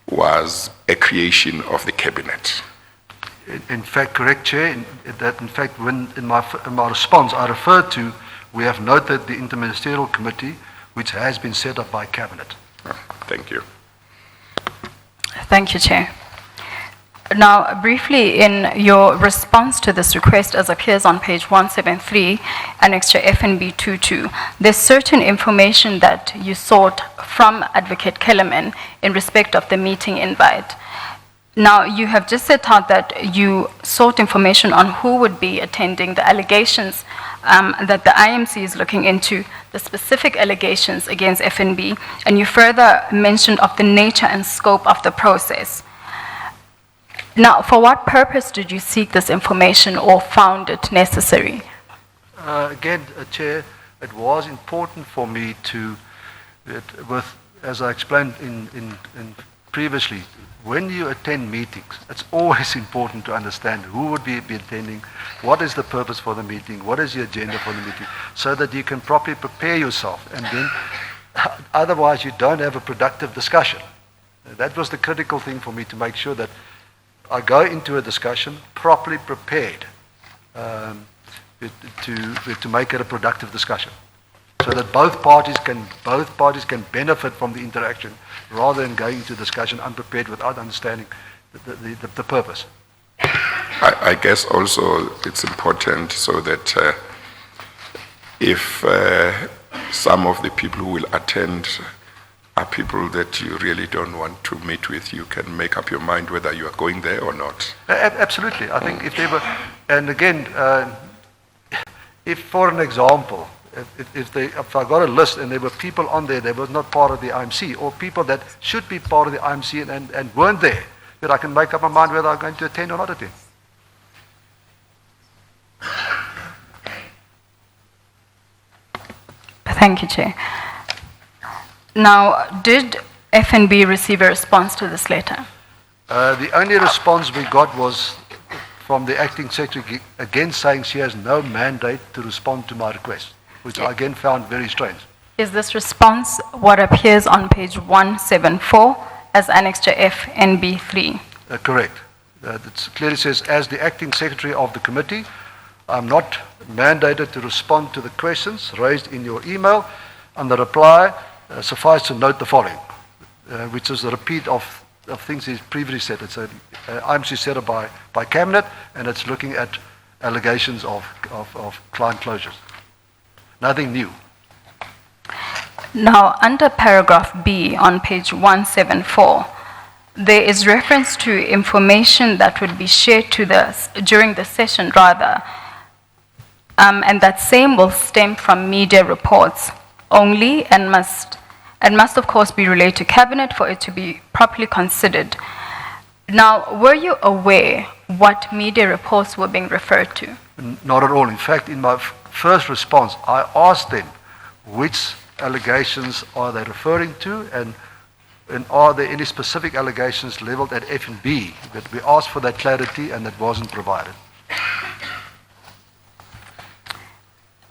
was a creation of the cabinet? In fact, correct, Chair, that in fact when in my response I referred to, we have noted the interministerial committee which has been set up by cabinet. Thank you. Thank you, Chair. Now, briefly, in your response to this request, as appears on page 173, Annexure FNB 22, there's certain information that you sought from Advocate Kellerman in respect of the meeting invite. Now, you have just set out that you sought information on who would be attending, the allegations that the IMC is looking into, the specific allegations against FNB, and you further mentioned of the nature and scope of the process. Now, for what purpose did you seek this information or found it necessary? Again, Chair, it was important for me to, as I explained in previously, when you attend meetings, it's always important to understand who would be attending, what is the purpose for the meeting, what is the agenda for the meeting, so that you can properly prepare yourself, and then otherwise you don't have a productive discussion. That was the critical thing for me, to make sure that I go into a discussion properly prepared to make it a productive discussion, so that both parties can benefit from the interaction, rather than going into discussion unprepared without understanding the purpose. I guess also it's important so that if some of the people who will attend are people that you really don't want to meet with, you can make up your mind whether you are going there or not. Absolutely. I think if they were, and again, if for an example, if I got a list and there were people on there that were not part of the IMC, or people that should be part of the IMC and weren't there, that I can make up my mind whether I'm going to attend or not attend. Thank you, Chair. Now, did FNB receive a response to this letter? The only response we got was from the acting secretary, again saying she has no mandate to respond to my request, which I again found very strange. Is this response what appears on page 174 as Annexure FNB 3? Correct. It clearly says, as the acting secretary of the committee, I'm not mandated to respond to the questions raised in your email, and the reply suffice to note the following, which is a repeat of things he's previously said. It's an IMC set up by cabinet, and it's looking at allegations of client closures. Nothing new. Now, under paragraph B on page 174, there is reference to information that would be shared during the session, and that same will stem from media reports only, and must of course be relayed to cabinet for it to be properly considered. Now, were you aware what media reports were being referred to? Not at all. In fact, in my first response, I asked them which allegations are they referring to, and are there any specific allegations leveled at F&B? But we asked for that clarity, and that wasn't provided.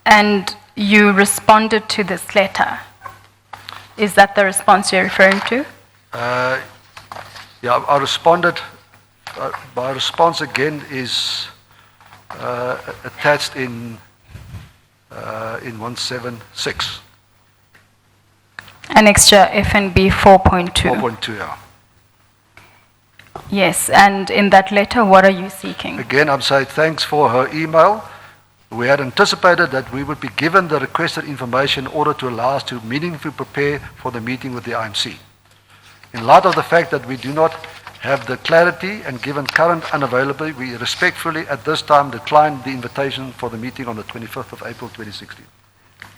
And you responded to this letter. Is that the response you're referring to? Yeah, I responded. My response again is attached in 176. Annexure FNB 4.2. 4.2, yeah. Yes, and in that letter, what are you seeking? Again, I'm saying thanks for her email. We had anticipated that we would be given the requested information in order to allow us to meaningfully prepare for the meeting with the IMC. In light of the fact that we do not have the clarity and given current unavailability, we respectfully at this time decline the invitation for the meeting on the 25th of April 2016.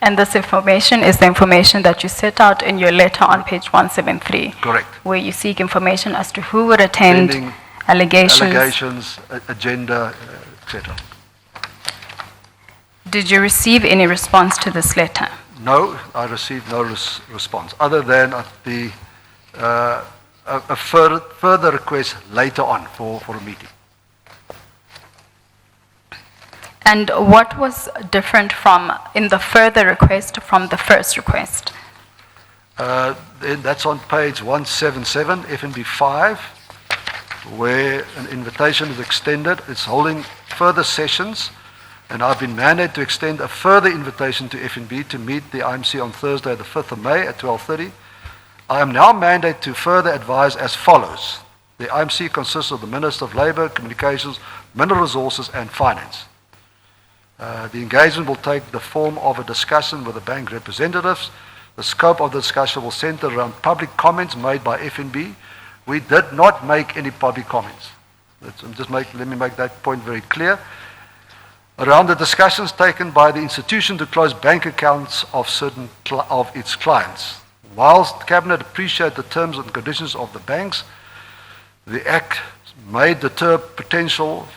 And this information is the information that you set out in your letter on page 173. Correct. Where you seek information as to who would attend, Pending allegations. agenda, etc. Did you receive any response to this letter? No, I received no response, other than a further request later on for a meeting. And what was different in the further request from the first request? Then that's on page 177, FNB 5, where an invitation is extended. It's holding further sessions, and I've been mandated to extend a further invitation to FNB to meet the IMC on Thursday, the 5th of May at 12:30. I am now mandated to further advise as follows. The IMC consists of the Minister of Labour, Communications, Mineral Resources and Finance. The engagement will take the form of a discussion with the bank representatives. The scope of the discussion will center around public comments made by FNB. We did not make any public comments. Let me make that point very clear. Around the discussions taken by the institution to close bank accounts of certain of its clients. Whilst Cabinet appreciates the terms and conditions of the banks, the Act may deter potential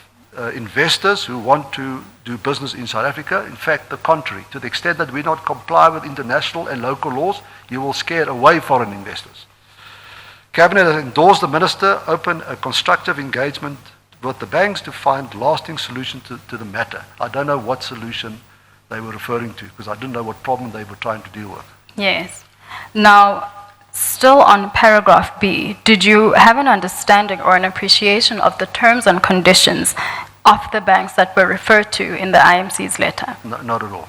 investors who want to do business in South Africa. In fact, the contrary. To the extent that we not comply with international and local laws, you will scare away foreign investors. Cabinet has endorsed the Minister open a constructive engagement with the banks to find lasting solution to the matter. I don't know what solution they were referring to, because I didn't know what problem they were trying to deal with. Yes. Now, still on paragraph B, did you have an understanding or an appreciation of the terms and conditions of the banks that were referred to in the IMC's letter? No, not at all.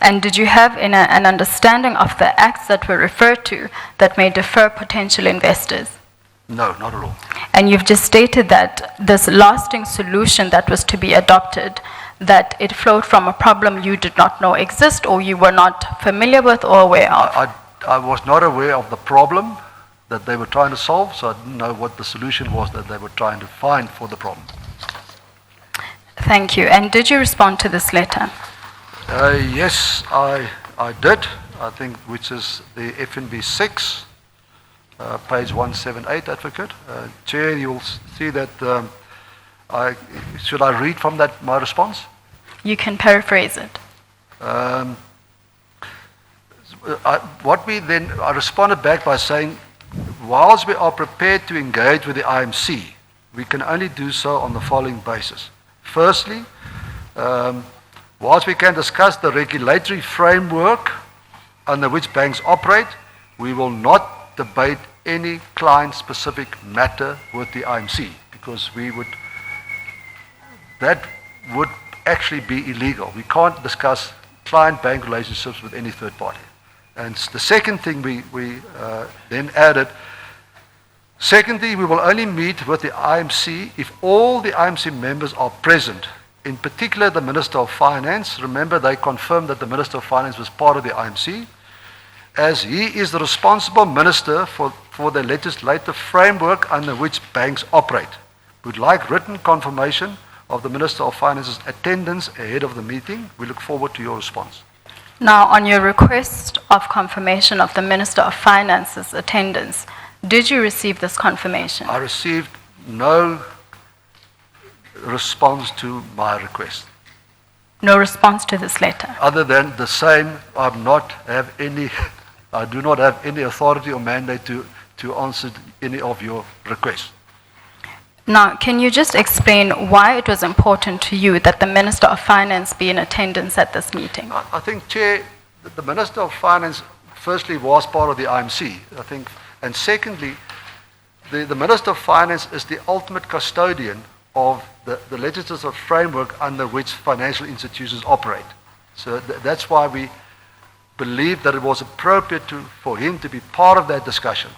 And did you have an understanding of the acts that were referred to that may defer potential investors? No, not at all. And you've just stated that this lasting solution that was to be adopted, that it flowed from a problem you did not know exist or you were not familiar with or aware of. I was not aware of the problem that they were trying to solve, so I didn't know what the solution was that they were trying to find for the problem. Thank you. And did you respond to this letter? Yes, I did, I think, which is the FNB 6, page 178, Advocate. Chair, you'll see that, should I read from that my response? You can paraphrase it. I responded back by saying, whilst we are prepared to engage with the IMC, we can only do so on the following basis. Firstly, whilst we can discuss the regulatory framework under which banks operate, we will not debate any client-specific matter with the IMC, because that would actually be illegal. We can't discuss client-bank relationships with any third party. And the second thing we then added, secondly, we will only meet with the IMC if all the IMC members are present, in particular the Minister of Finance. Remember, they confirmed that the Minister of Finance was part of the IMC, as he is the responsible minister for the legislative framework under which banks operate. We'd like written confirmation of the Minister of Finance's attendance ahead of the meeting. We look forward to your response. Now, on your request of confirmation of the Minister of Finance's attendance, did you receive this confirmation? I received no response to my request. No response to this letter? Other than the same, I do not have any authority or mandate to answer any of your requests. Now, can you just explain why it was important to you that the Minister of Finance be in attendance at this meeting? I think, Chair, the Minister of Finance, firstly, was part of the IMC, I think, and secondly, the Minister of Finance is the ultimate custodian of the legislative framework under which financial institutions operate. So that's why we believed that it was appropriate for him to be part of that discussion,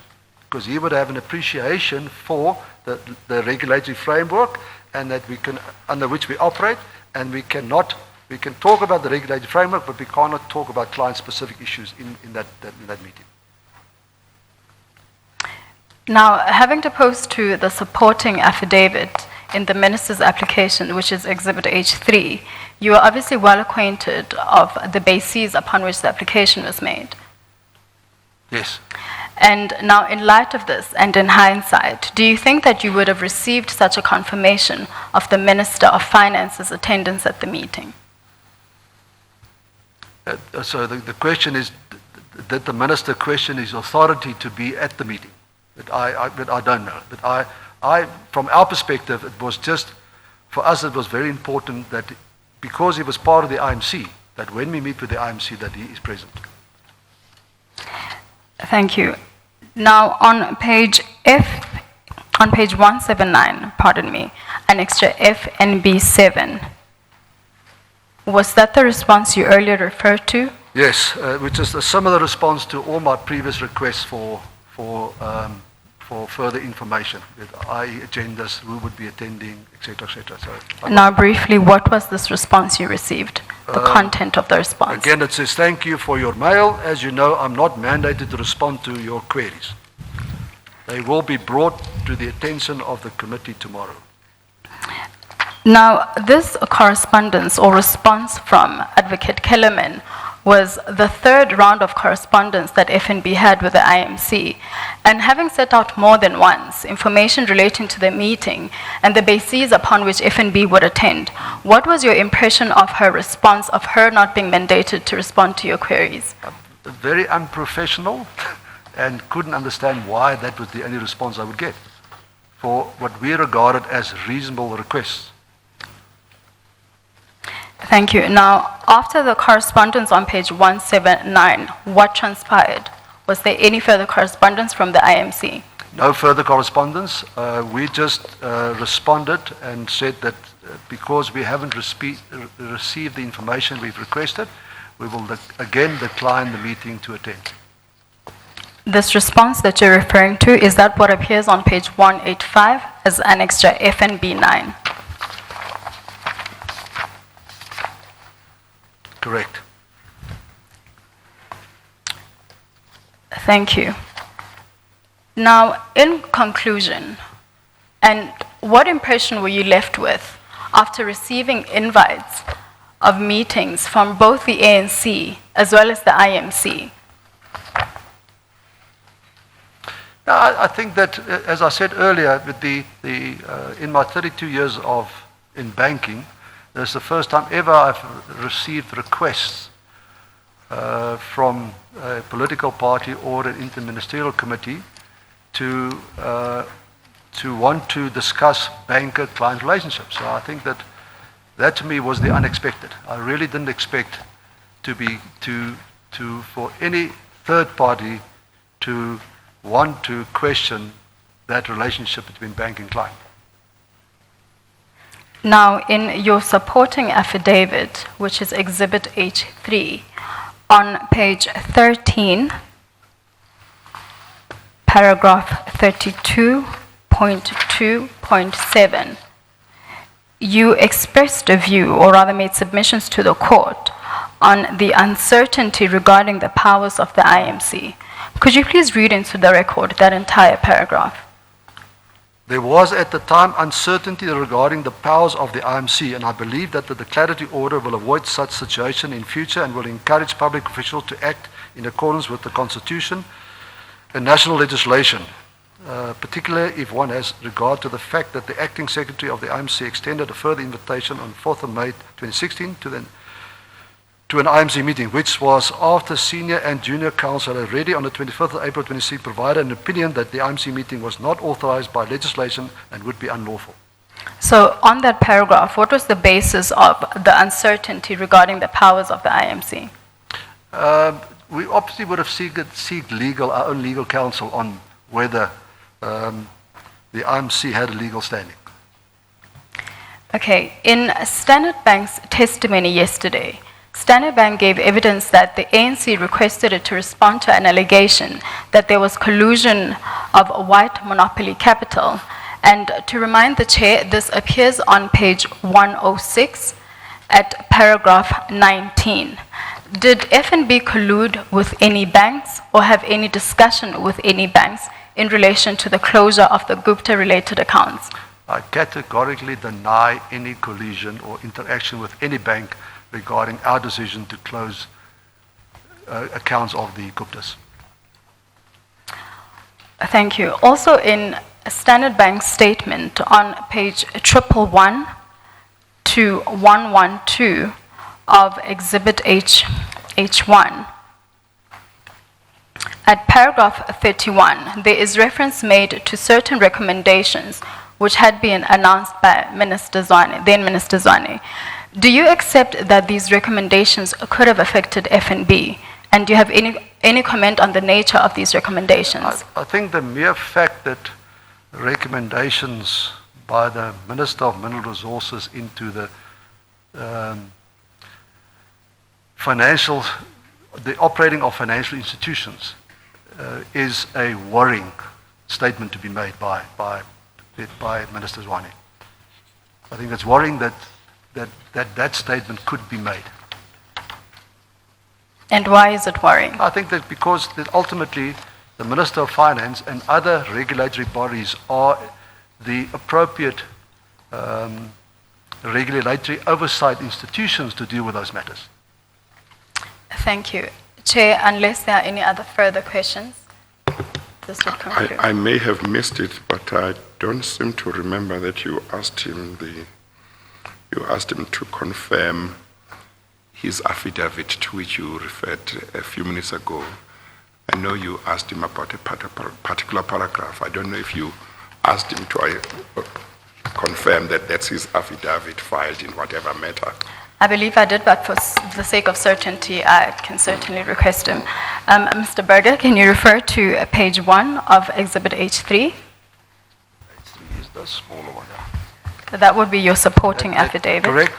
because he would have an appreciation for the regulatory framework and that under which we operate, and we can talk about the regulatory framework, but we cannot talk about client-specific issues in that meeting. Now, having to post to the supporting affidavit in the minister's application, which is Exhibit H3, you are obviously well acquainted of the bases upon which the application was made. Yes. And now, in light of this, and in hindsight, do you think that you would have received such a confirmation of the Minister of Finance's attendance at the meeting? So the question is, did the minister question his authority to be at the meeting? But I don't know. But from our perspective, it was just, for us it was very important that because he was part of the IMC, that when we meet with the IMC, that he is present. Thank you. Now, on page 179, pardon me, Annexure FNB7, was that the response you earlier referred to? Yes, which is a similar response to all my previous requests for further information, with i.e. agendas, who would be attending, etc., etc. So, now, briefly, what was this response you received? The content of the response? Again, it says, thank you for your mail. As you know, I'm not mandated to respond to your queries. They will be brought to the attention of the committee tomorrow. Now, this correspondence or response from Advocate Kellerman was the third round of correspondence that FNB had with the IMC, and having set out more than once information relating to the meeting and the bases upon which FNB would attend, what was your impression of her response, of her not being mandated to respond to your queries? Very unprofessional, and couldn't understand why that was the only response I would get for what we regarded as reasonable requests. Thank you. Now, after the correspondence on page 179, what transpired? Was there any further correspondence from the IMC? No further correspondence. We just responded and said that because we haven't received the information we've requested, we will again decline the meeting to attend. This response that you're referring to, is that what appears on page 185 as Annexure FNB9? Correct. Thank you. Now, in conclusion, and what impression were you left with after receiving invites of meetings from both the ANC as well as the IMC? Now, I think that, as I said earlier, with in my 32 years in banking, this is the first time ever I've received requests from a political party or an interministerial committee to want to discuss banker-client relationships. So I think that to me was the unexpected. I really didn't expect for any third party to want to question that relationship between bank and client. Now, in your supporting affidavit, which is Exhibit H3, on page 13, paragraph 32.2.7, you expressed a view, or rather made submissions to the court, on the uncertainty regarding the powers of the IMC. Could you please read into the record that entire paragraph? There was at the time uncertainty regarding the powers of the IMC, and I believe that the declaratory order will avoid such situation in future and will encourage public officials to act in accordance with the Constitution and national legislation, particularly if one has regard to the fact that the acting secretary of the IMC extended a further invitation on 4th of May 2016 to an IMC meeting, which was after senior and junior counsel already on the 25th of April 2016 provided an opinion that the IMC meeting was not authorized by legislation and would be unlawful. So on that paragraph, what was the basis of the uncertainty regarding the powers of the IMC? We obviously would have sought our own legal counsel on whether the IMC had a legal standing. Okay, in Standard Bank's testimony yesterday, Standard Bank gave evidence that the ANC requested it to respond to an allegation that there was collusion of white monopoly capital. And to remind the Chair, this appears on page 106 at paragraph 19. Did FNB collude with any banks or have any discussion with any banks in relation to the closure of the Gupta-related accounts? I categorically deny any collusion or interaction with any bank regarding our decision to close accounts of the Guptas. Thank you. Also in Standard Bank's statement on page 111 to 112 of Exhibit H1, at paragraph 31, there is reference made to certain recommendations which had been announced by Minister Zwane, then Minister Zwane. Do you accept that these recommendations could have affected FNB? And do you have any comment on the nature of these recommendations? I think the mere fact that recommendations by the Minister of Mineral Resources into the operating of financial institutions is a worrying statement to be made by Minister Zwane. I think it's worrying that statement could be made. And why is it worrying? I think that because that ultimately the Minister of Finance and other regulatory bodies are the appropriate regulatory oversight institutions to deal with those matters. Thank you. Chair, unless there are any other further questions, this would conclude. I may have missed it, but I don't seem to remember that you asked him to confirm his affidavit to which you referred a few minutes ago. I know you asked him about a particular paragraph. I don't know if you asked him to confirm that that's his affidavit filed in whatever matter. I believe I did, but for the sake of certainty, I can certainly request him. Mr. Berger, can you refer to page 1 of Exhibit H3? H3 is the smaller one. That would be your supporting affidavit. Correct.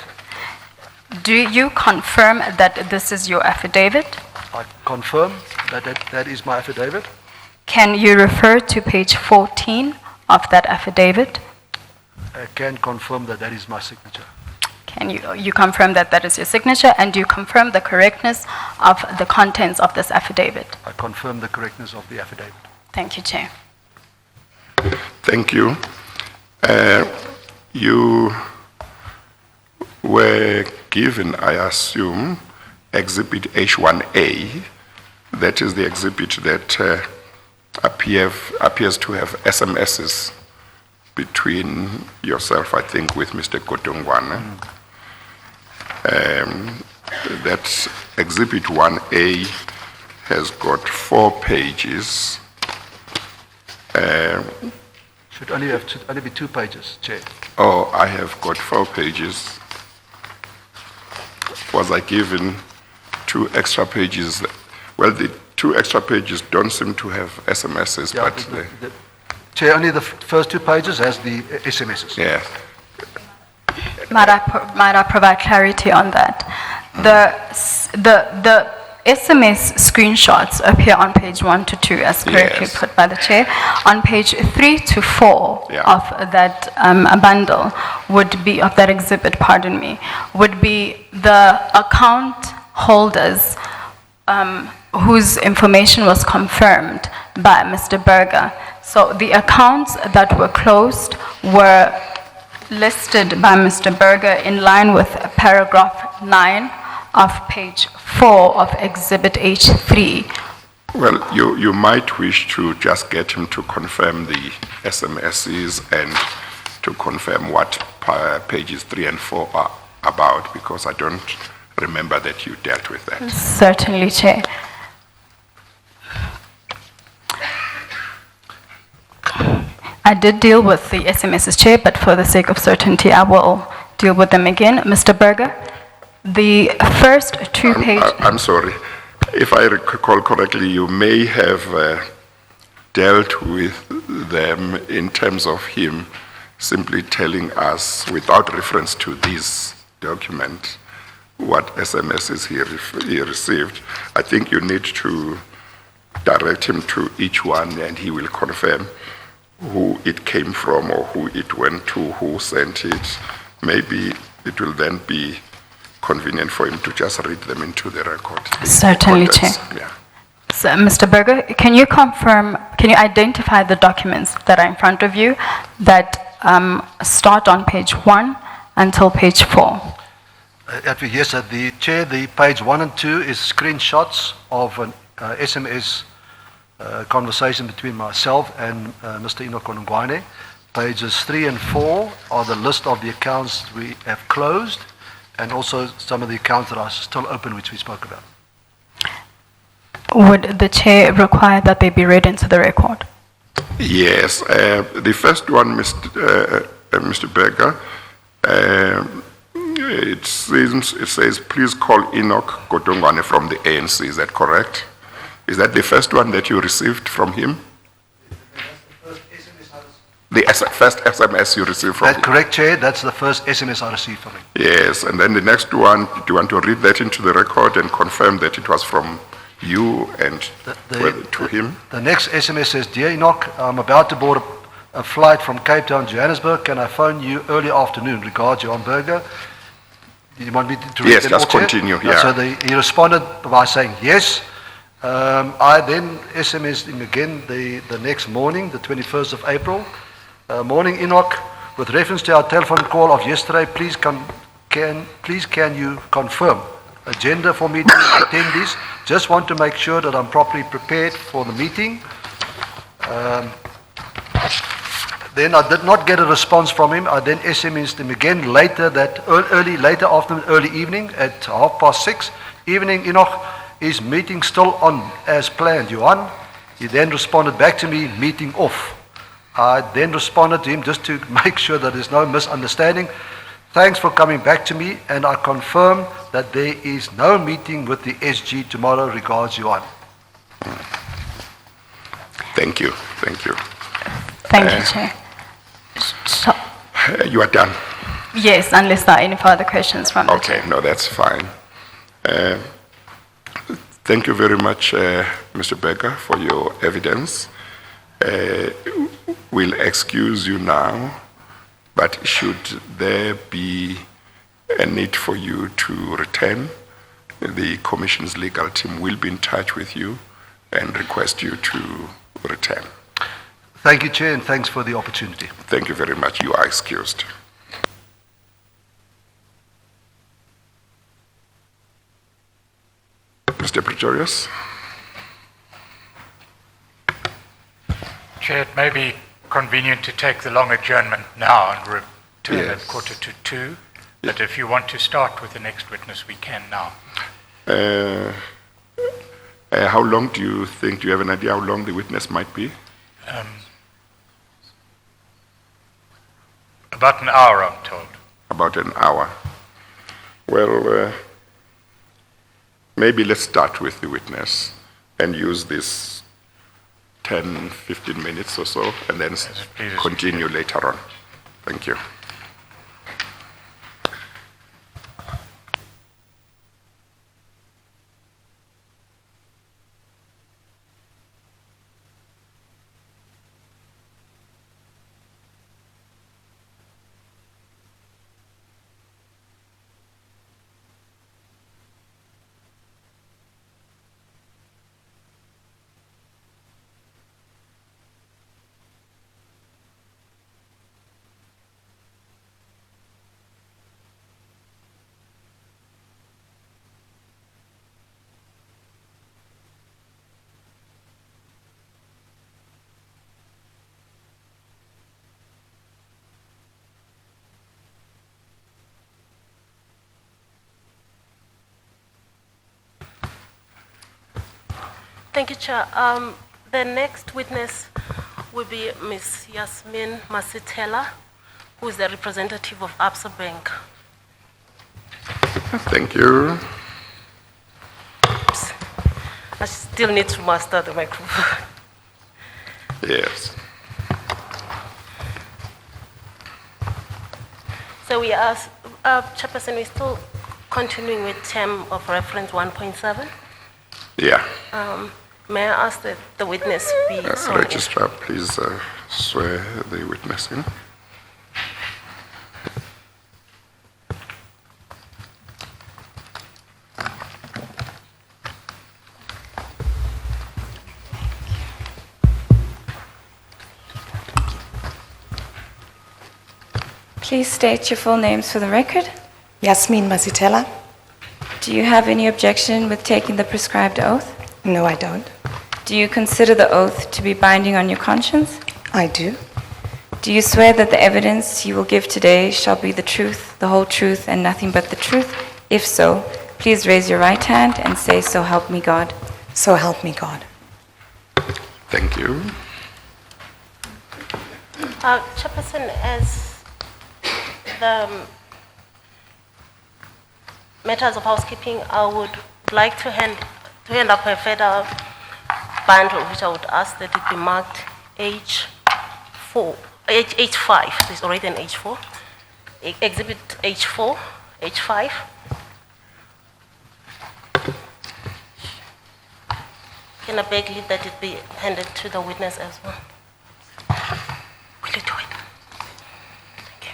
Do you confirm that this is your affidavit? I confirm that is my affidavit. Can you refer to page 14 of that affidavit? I can confirm that is my signature. Can you confirm that that is your signature, and do you confirm the correctness of the contents of this affidavit? I confirm the correctness of the affidavit. Thank you, Chair. Thank you. You were given, I assume, Exhibit H1A. That is the exhibit that appears to have SMSs between yourself, I think, with Mr. Kotongwana. That Exhibit 1A has got 4 pages. Should only be 2 pages, Chair. Oh, I have got 4 pages. Was I given 2 extra pages? Well, the 2 extra pages don't seem to have SMSs, Yeah, but Chair, only the first 2 pages has the SMSs. yeah. Might I provide clarity on that? The SMS screenshots appear on page 1 to 2, as correctly Yes. put by the Chair. On page 3 to 4 Yeah. of that bundle would be, of that exhibit, pardon me, would be the account holders whose information was confirmed by Mr. Berger. So the accounts that were closed were listed by Mr. Berger in line with paragraph 9 of page 4 of Exhibit H3. Well, you might wish to just get him to confirm the SMSs and to confirm what pages 3 and 4 are about, because I don't remember that you dealt with that. Certainly, Chair. I did deal with the SMSs, Chair, but for the sake of certainty, I will deal with them again. Mr. Berger, the first 2 pages... I'm sorry. If I recall correctly, you may have dealt with them in terms of him simply telling us, without reference to this document, what SMSs he received. I think you need to direct him to each one and he will confirm who it came from or who it went to, who sent it. Maybe it will then be convenient for him to just read them into the record. Certainly, Chair. Yeah. So, Mr. Berger, can you identify the documents that are in front of you that start on page 1 until page 4? Yes, the Chair, the page 1 and 2 is screenshots of an SMS conversation between myself and Mr. Enoch Konongwane. Pages 3 and 4 are the list of the accounts we have closed and also some of the accounts that are still open, which we spoke about. Would the Chair require that they be read into the record? Yes. The first one, Mr. Berger, it says, please call Enoch Kotongwane from the ANC. Is that correct? Is that the first one that you received from him? The first SMS you received from him? That's correct, Chair. That's the first SMS I received from him. Yes, and then the next one, do you want to read that into the record and confirm that it was from you and to him? The next SMS says, Dear Enoch, I'm about to board a flight from Cape Town to Johannesburg. Can I phone you early afternoon? Regards, Johan Berger. Do you want me to read Yes, them just all, Chair? continue, yeah. So he responded by saying yes. I then SMS'd him again the next morning, the 21st of April. Morning, Enoch. With reference to our telephone call of yesterday, please can you confirm agenda for meeting attendees? Just want to make sure that I'm properly prepared for the meeting. Then I did not get a response from him. I then SMS'd him again later later afternoon, early evening at 6:30. Evening, Enoch, is meeting still on as planned, Johan? He then responded back to me, meeting off. I then responded to him just to make sure that there's no misunderstanding. Thanks for coming back to me, and I confirm that there is no meeting with the SG tomorrow. Regards, Johan. Thank you. Thank you. Thank you, Chair. You are done. Yes, unless there are any further questions from the Okay, no, that's fine. Thank you very much, Mr. Berger, for your evidence. We'll excuse you now, but should there be a need for you to return, the Commission's legal team will be in touch with you and request you to return. Thank you, Chair, and thanks for the opportunity. Thank you very much. You are excused. Mr. Pretorius? Chair, it may be convenient to take the long adjournment now and return at Yes. 1:45, but if you want to start with the next witness, we can now. How long do you have an idea how long the witness might be? About an hour, I'm told. About an hour. Well, maybe let's start with the witness and use this 10, 15 minutes or so, and then please. continue later on. Thank you. Thank you, Chair. The next witness will be Ms. Yasmin Masitela, who is the representative of Absa Bank. Thank you. Oops. I still need to master the microphone. Yes. So we ask, Chairperson, we're still continuing with term of reference 1.7, Yeah. may I ask that the witness be sworn in? Registrar, please swear the witness in. Please state your full names for the record. Yasmin Masitela? Do you have any objection with taking the prescribed oath? No, I don't. Do you consider the oath to be binding on your conscience? I do. Do you swear that the evidence you will give today shall be the truth, the whole truth, and nothing but the truth? If so, please raise your right hand and say, "So help me God." So help me God. Thank you. Chairperson, as the matters of housekeeping, I would like to hand up a further bundle, which I would ask that it be marked H4, H5. There's already an H4. Exhibit H4, H5. Can I beg leave that it be handed to the witness as well? Will you do it? Thank you.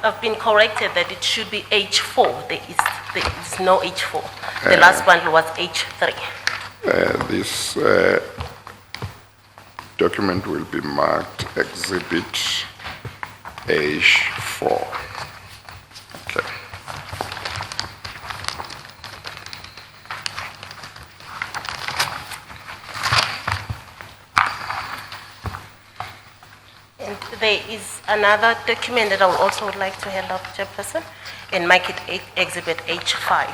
I've been corrected that it should be H4. There is no H4. The last bundle was H3. This document will be marked Exhibit H4. Okay. And there is another document that I would also would like to hand up, Chairperson, and make it Exhibit H5.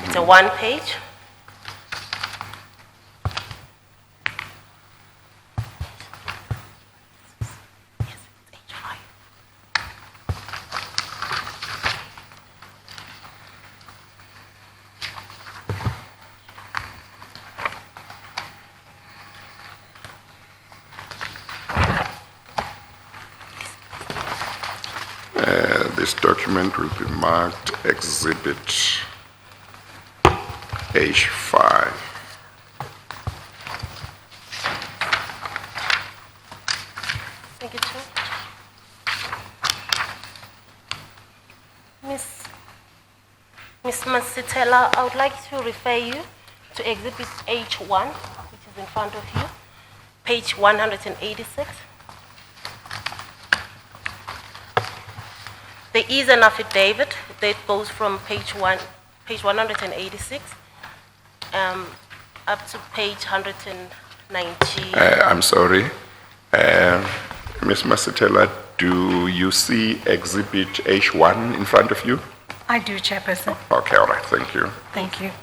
It's a one page. Yes, it's H5. This document will be marked Exhibit H5. Thank you, Chair. Ms. Masitela, I would like to refer you to Exhibit H1, which is in front of you, page 186. There is an affidavit that goes from page 186 up to page 190. I'm sorry. Ms. Masitela, do you see Exhibit H1 in front of you? I do, Chairperson. Okay, all right, thank you. Thank you.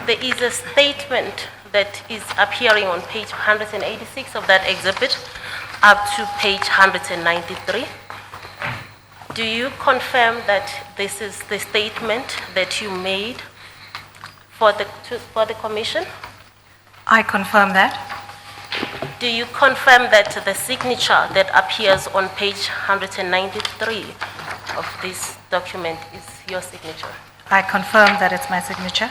There is a statement that is appearing on page 186 of that exhibit up to page 193. Do you confirm that this is the statement that you made for the commission? I confirm that. Do you confirm that the signature that appears on page 193 of this document is your signature? I confirm that it's my signature.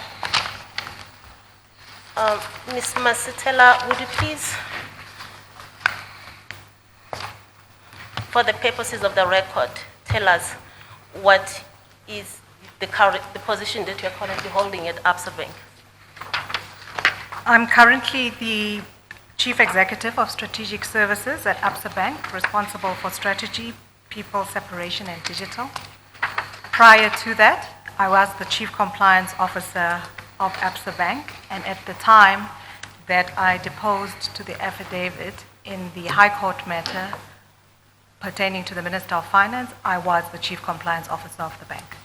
Ms. Masitela, would you please, for the purposes of the record, tell us what is the position that you're currently holding at Absa Bank? I'm currently the Chief Executive of Strategic Services at Absa Bank, responsible for strategy, people, separation, and digital. Prior to that, I was the Chief Compliance Officer of Absa Bank, and at the time that I deposed to the affidavit in the High Court matter pertaining to the Minister of Finance, I was the Chief Compliance Officer of the bank.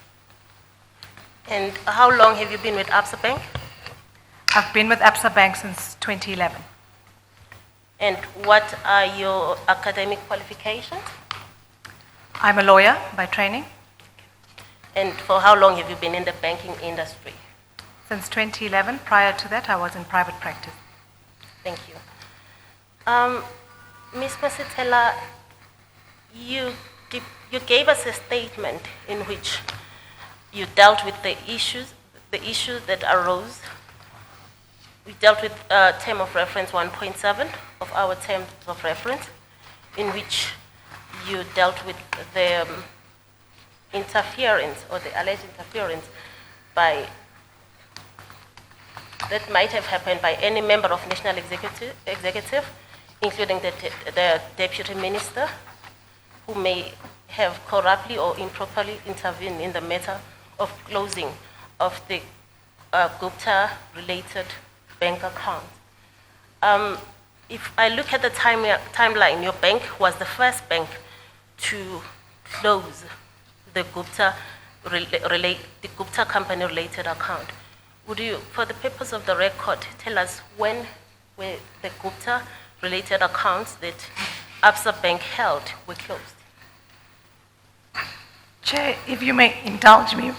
And how long have you been with Absa Bank? I've been with Absa Bank since 2011. And what are your academic qualifications? I'm a lawyer by training And for how long have you been in the banking industry? since 2011. Prior to that, I was in private practice. Thank you. Ms. Masitela, you gave us a statement in which you dealt with the issues that arose. We dealt with term of reference 1.7 of our terms of reference, in which you dealt with the interference or the alleged interference that might have happened by any member of National Executive, including the Deputy Minister, who may have corruptly or improperly intervened in the matter of closing of the Gupta-related bank account. If I look at the timeline, your bank was the first bank to close the Gupta company-related account. Would you, for the purpose of the record, tell us when were the Gupta-related accounts that Absa Bank held were closed? Chair, if you may indulge me,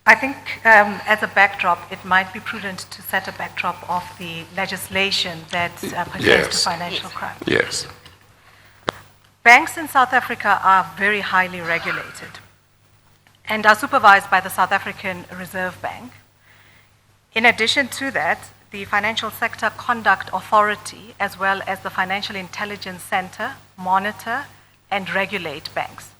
I think as a backdrop, it might be prudent to set a backdrop of the legislation that pertains to financial crime. Yes. Banks in South Africa are very highly regulated and are supervised by the South African Reserve Bank. In addition to that, the Financial Sector Conduct Authority, as well as the Financial Intelligence Center, monitor and regulate banks.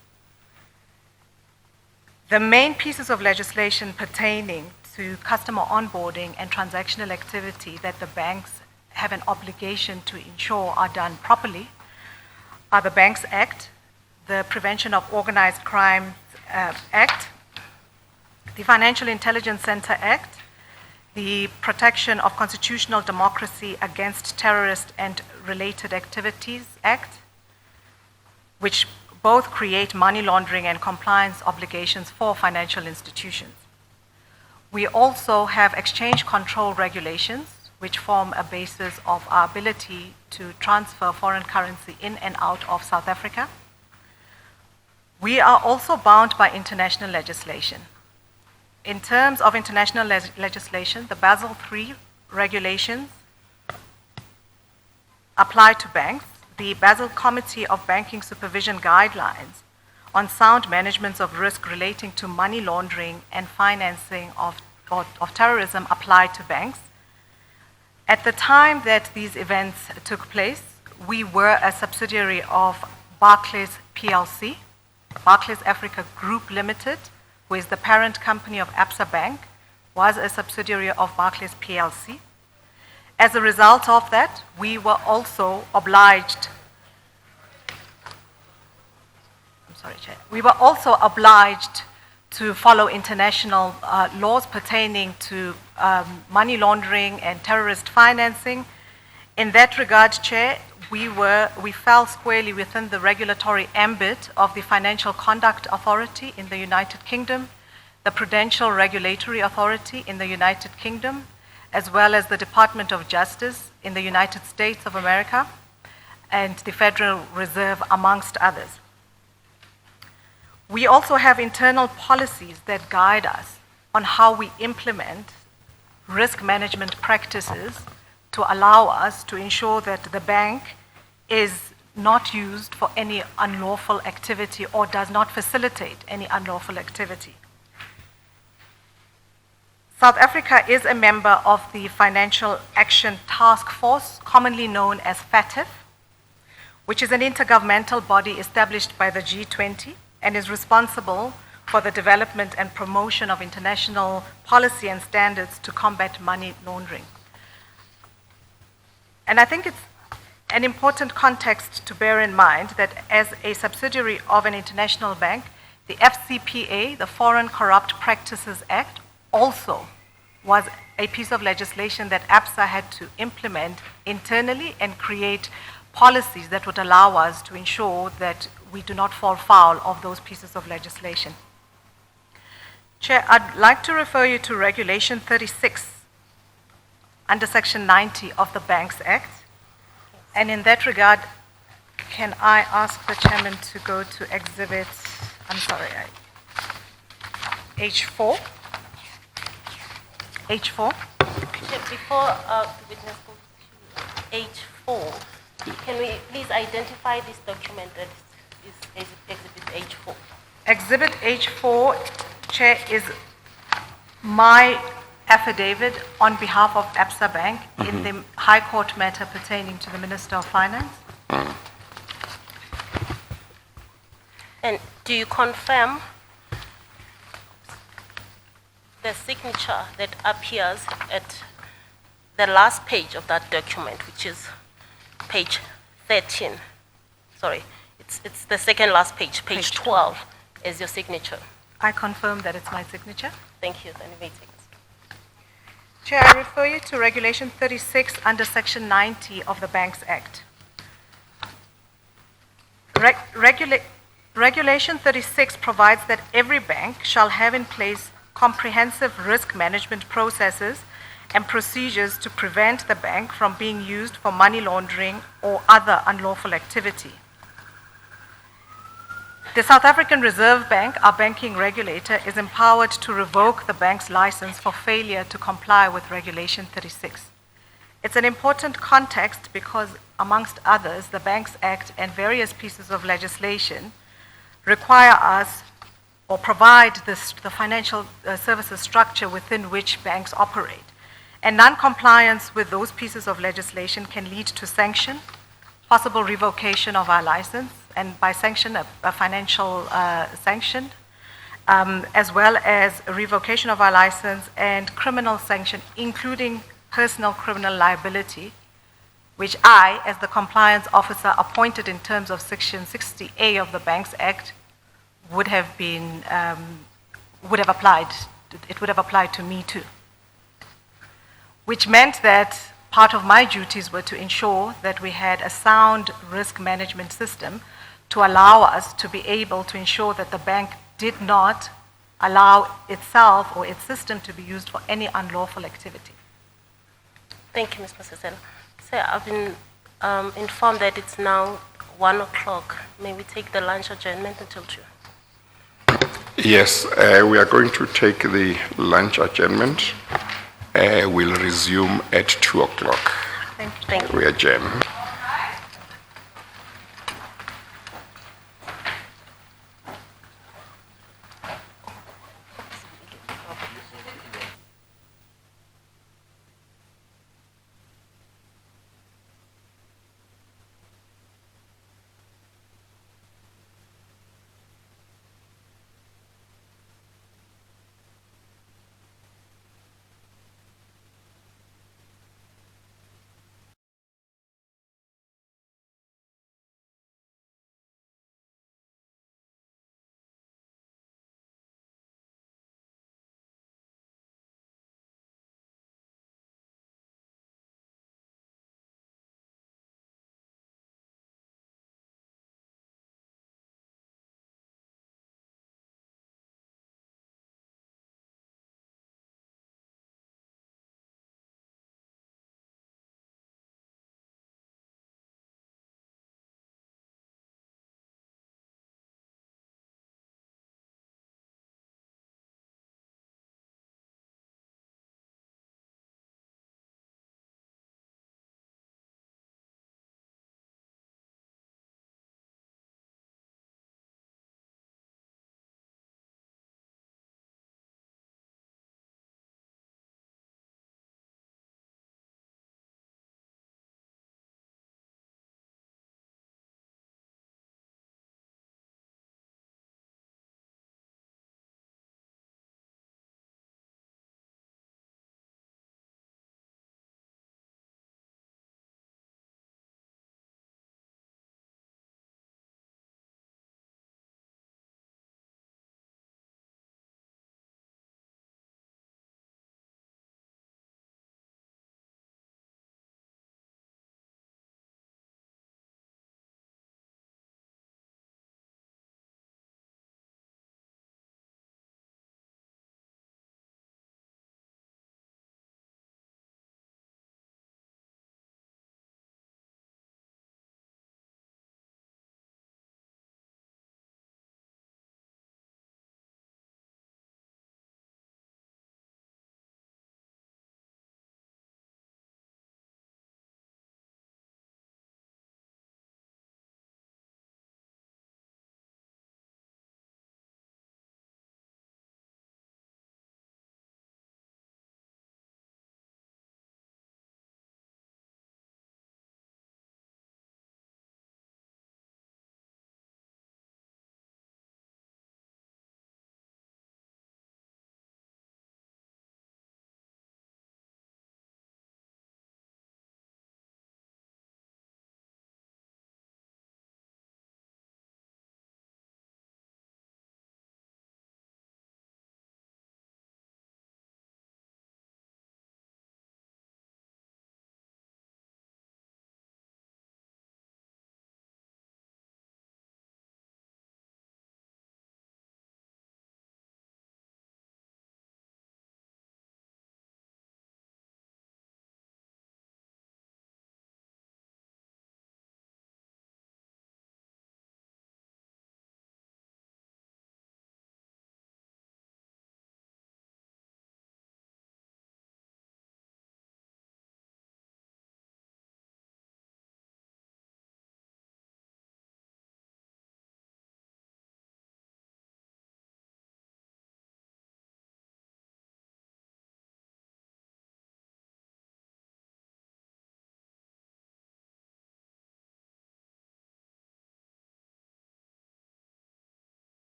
The main pieces of legislation pertaining to customer onboarding and transactional activity that the banks have an obligation to ensure are done properly are the Banks Act, the Prevention of Organized Crime Act, the Financial Intelligence Center Act, the Protection of Constitutional Democracy Against Terrorist and Related Activities Act, which both create money laundering and compliance obligations for financial institutions. We also have exchange control regulations, which form a basis of our ability to transfer foreign currency in and out of South Africa. We are also bound by international legislation. In terms of international legislation, the Basel III regulations apply to banks. The Basel Committee of Banking Supervision Guidelines on sound management of risk relating to money laundering and financing of terrorism apply to banks. At the time that these events took place, we were a subsidiary of Barclays PLC, Barclays Africa Group Limited, who is the parent company of Absa Bank, was a subsidiary of Barclays PLC. As a result of that, we were also obliged to follow international laws pertaining to money laundering and terrorist financing. In that regard, Chair, we fell squarely within the regulatory ambit of the Financial Conduct Authority in the United Kingdom, the Prudential Regulatory Authority in the United Kingdom, as well as the Department of Justice in the United States of America, and the Federal Reserve, amongst others. We also have internal policies that guide us on how we implement risk management practices to allow us to ensure that the bank is not used for any unlawful activity or does not facilitate any unlawful activity. South Africa is a member of the Financial Action Task Force, commonly known as FATF, which is an intergovernmental body established by the G20 and is responsible for the development and promotion of international policy and standards to combat money laundering. And I think it's an important context to bear in mind that as a subsidiary of an international bank, the FCPA, the Foreign Corrupt Practices Act, also was a piece of legislation that Absa had to implement internally and create policies that would allow us to ensure that we do not fall foul of those pieces of legislation. Chair, I'd like to refer you to Regulation 36 under Section 90 of the Banks Act. And in that regard, can I ask the Chairman to go to H4? H4. Chair, before the witness goes to H4, can we please identify this document that is Exhibit H4? Exhibit H4, Chair, is my affidavit on behalf of Absa Bank in the High Court matter pertaining to the Minister of Finance. And do you confirm the signature that appears at the last page of that document, which is page 13? Sorry, it's the second last page, page 12, is your signature. I confirm that it's my signature. Thank you. Then you may take this. Chair, I refer you to Regulation 36 under Section 90 of the Banks Act. Regulation 36 provides that every bank shall have in place comprehensive risk management processes and procedures to prevent the bank from being used for money laundering or other unlawful activity. The South African Reserve Bank, our banking regulator, is empowered to revoke the bank's license for failure to comply with Regulation 36. It's an important context because, amongst others, the Banks Act and various pieces of legislation require us or provide the financial services structure within which banks operate. And non-compliance with those pieces of legislation can lead to sanction, possible revocation of our license, and by sanction, a financial sanction, as well as a revocation of our license and criminal sanction, including personal criminal liability, which I, as the compliance officer appointed in terms of Section 60A of the Banks Act, would have applied. It would have applied to me too. Which meant that part of my duties were to ensure that we had a sound risk management system to allow us to be able to ensure that the bank did not allow itself or its system to be used for any unlawful activity. Thank you, Ms. Masasela. Sir, I've been informed that it's now 1 o'clock. May we take the lunch adjournment until 2? Yes, we are going to take the lunch adjournment. We'll resume at 2 o'clock. Thank you. We adjourn.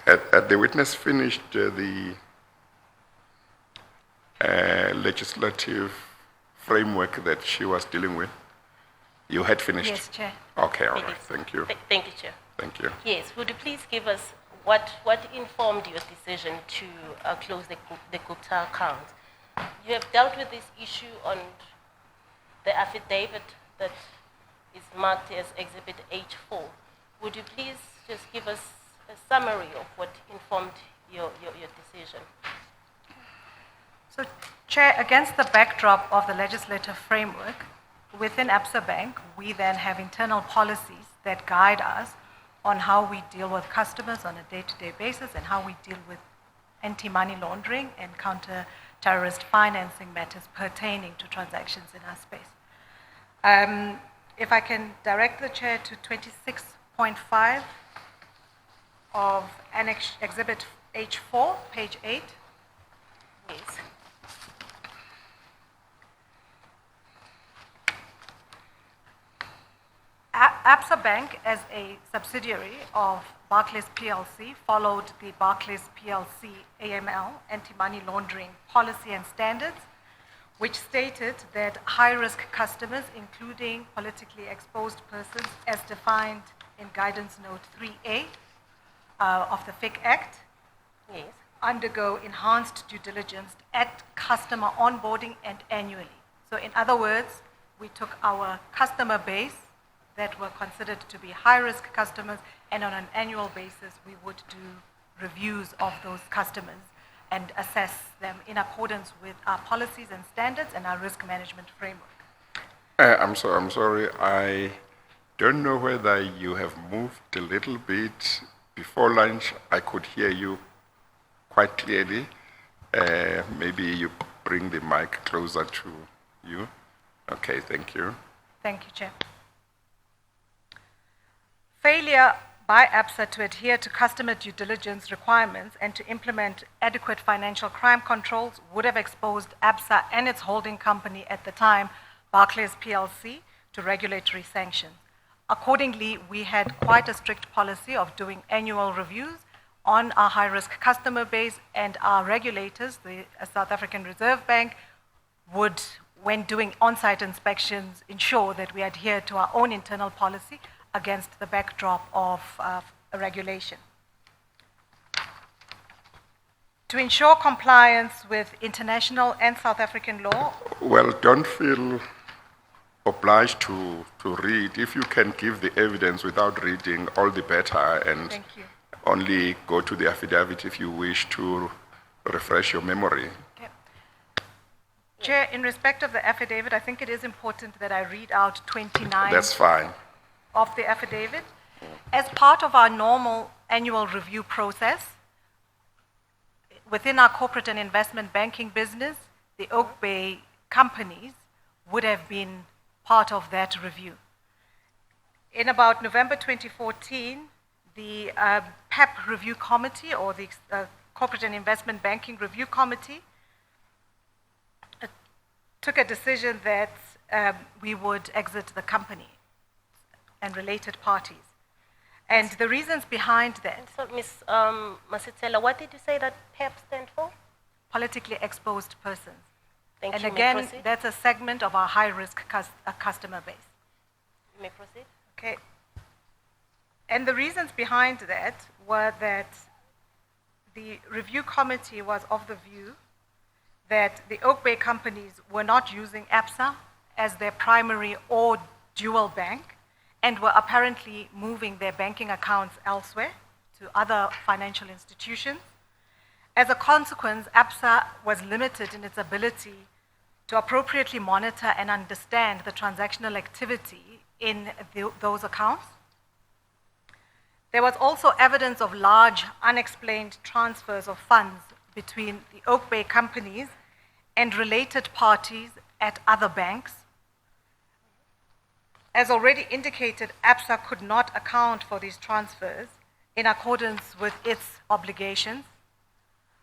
Had the witness finished the legislative framework that she was dealing with? You had finished? Yes, Chair. Okay, all It right. is. Thank you. Thank you, Chair. Thank you. Yes, would you please give us what informed your decision to close the Gupta account? You have dealt with this issue on the affidavit that is marked as Exhibit H4. Would you please just give us a summary of what informed your decision? So, Chair, against the backdrop of the legislative framework, within Absa Bank, we then have internal policies that guide us on how we deal with customers on a day-to-day basis and how we deal with anti-money laundering and counter-terrorist financing matters pertaining to transactions in our space. If I can direct the Chair to 26.5 of Annex Exhibit H4, page 8. Yes. Absa Bank, as a subsidiary of Barclays PLC, followed the Barclays PLC AML, anti-money laundering policy and standards, which stated that high-risk customers, including politically exposed persons, as defined in Guidance Note 3A of the FIC Act, Yes. undergo enhanced due diligence at customer onboarding and annually. So in other words, we took our customer base that were considered to be high-risk customers, and on an annual basis, we would do reviews of those customers and assess them in accordance with our policies and standards and our risk management framework. I'm sorry. I don't know whether you have moved a little bit. Before lunch, I could hear you quite clearly. Maybe you bring the mic closer to you. Okay, thank you. Thank you, Chair. Failure by Absa to adhere to customer due diligence requirements and to implement adequate financial crime controls would have exposed Absa and its holding company at the time, Barclays PLC, to regulatory sanctions. Accordingly, we had quite a strict policy of doing annual reviews on our high-risk customer base, and our regulators, the South African Reserve Bank, would, when doing on-site inspections, ensure that we adhere to our own internal policy against the backdrop of a regulation. To ensure compliance with international and South African law, Well, don't feel obliged to read. If you can give the evidence without reading, all the better, and Thank you. only go to the affidavit if you wish to refresh your memory. Okay. Chair, in respect of the affidavit, I think it is important that I read out 29 That's fine. of the affidavit. As part of our normal annual review process, within our corporate and investment banking business, the Oak Bay companies would have been part of that review. In about November 2014, the PEP Review Committee, or the Corporate and Investment Banking Review Committee, took a decision that we would exit the company and related parties. And the reasons behind that, So, Ms. Masitela, what did you say that PEP stand for? politically exposed persons. Thank And you. May again, proceed. that's a segment of our high-risk customer base. You may proceed. Okay. And the reasons behind that were that the review committee was of the view that the Oak Bay companies were not using Absa as their primary or dual bank, and were apparently moving their banking accounts elsewhere to other financial institutions. As a consequence, Absa was limited in its ability to appropriately monitor and understand the transactional activity in those accounts. There was also evidence of large unexplained transfers of funds between the Oak Bay companies and related parties at other banks. As already indicated, Absa could not account for these transfers in accordance with its obligations.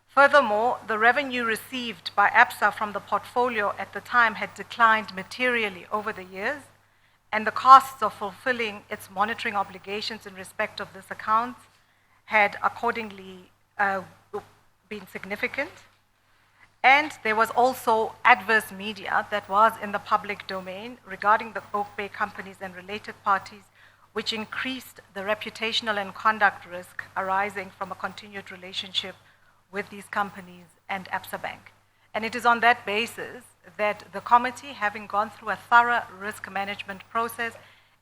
Furthermore, the revenue received by Absa from the portfolio at the time had declined materially over the years, and the costs of fulfilling its monitoring obligations in respect of this account had accordingly been significant. And there was also adverse media that was in the public domain regarding the Oak Bay companies and related parties, which increased the reputational and conduct risk arising from a continued relationship with these companies and Absa Bank. And it is on that basis that the committee, having gone through a thorough risk management process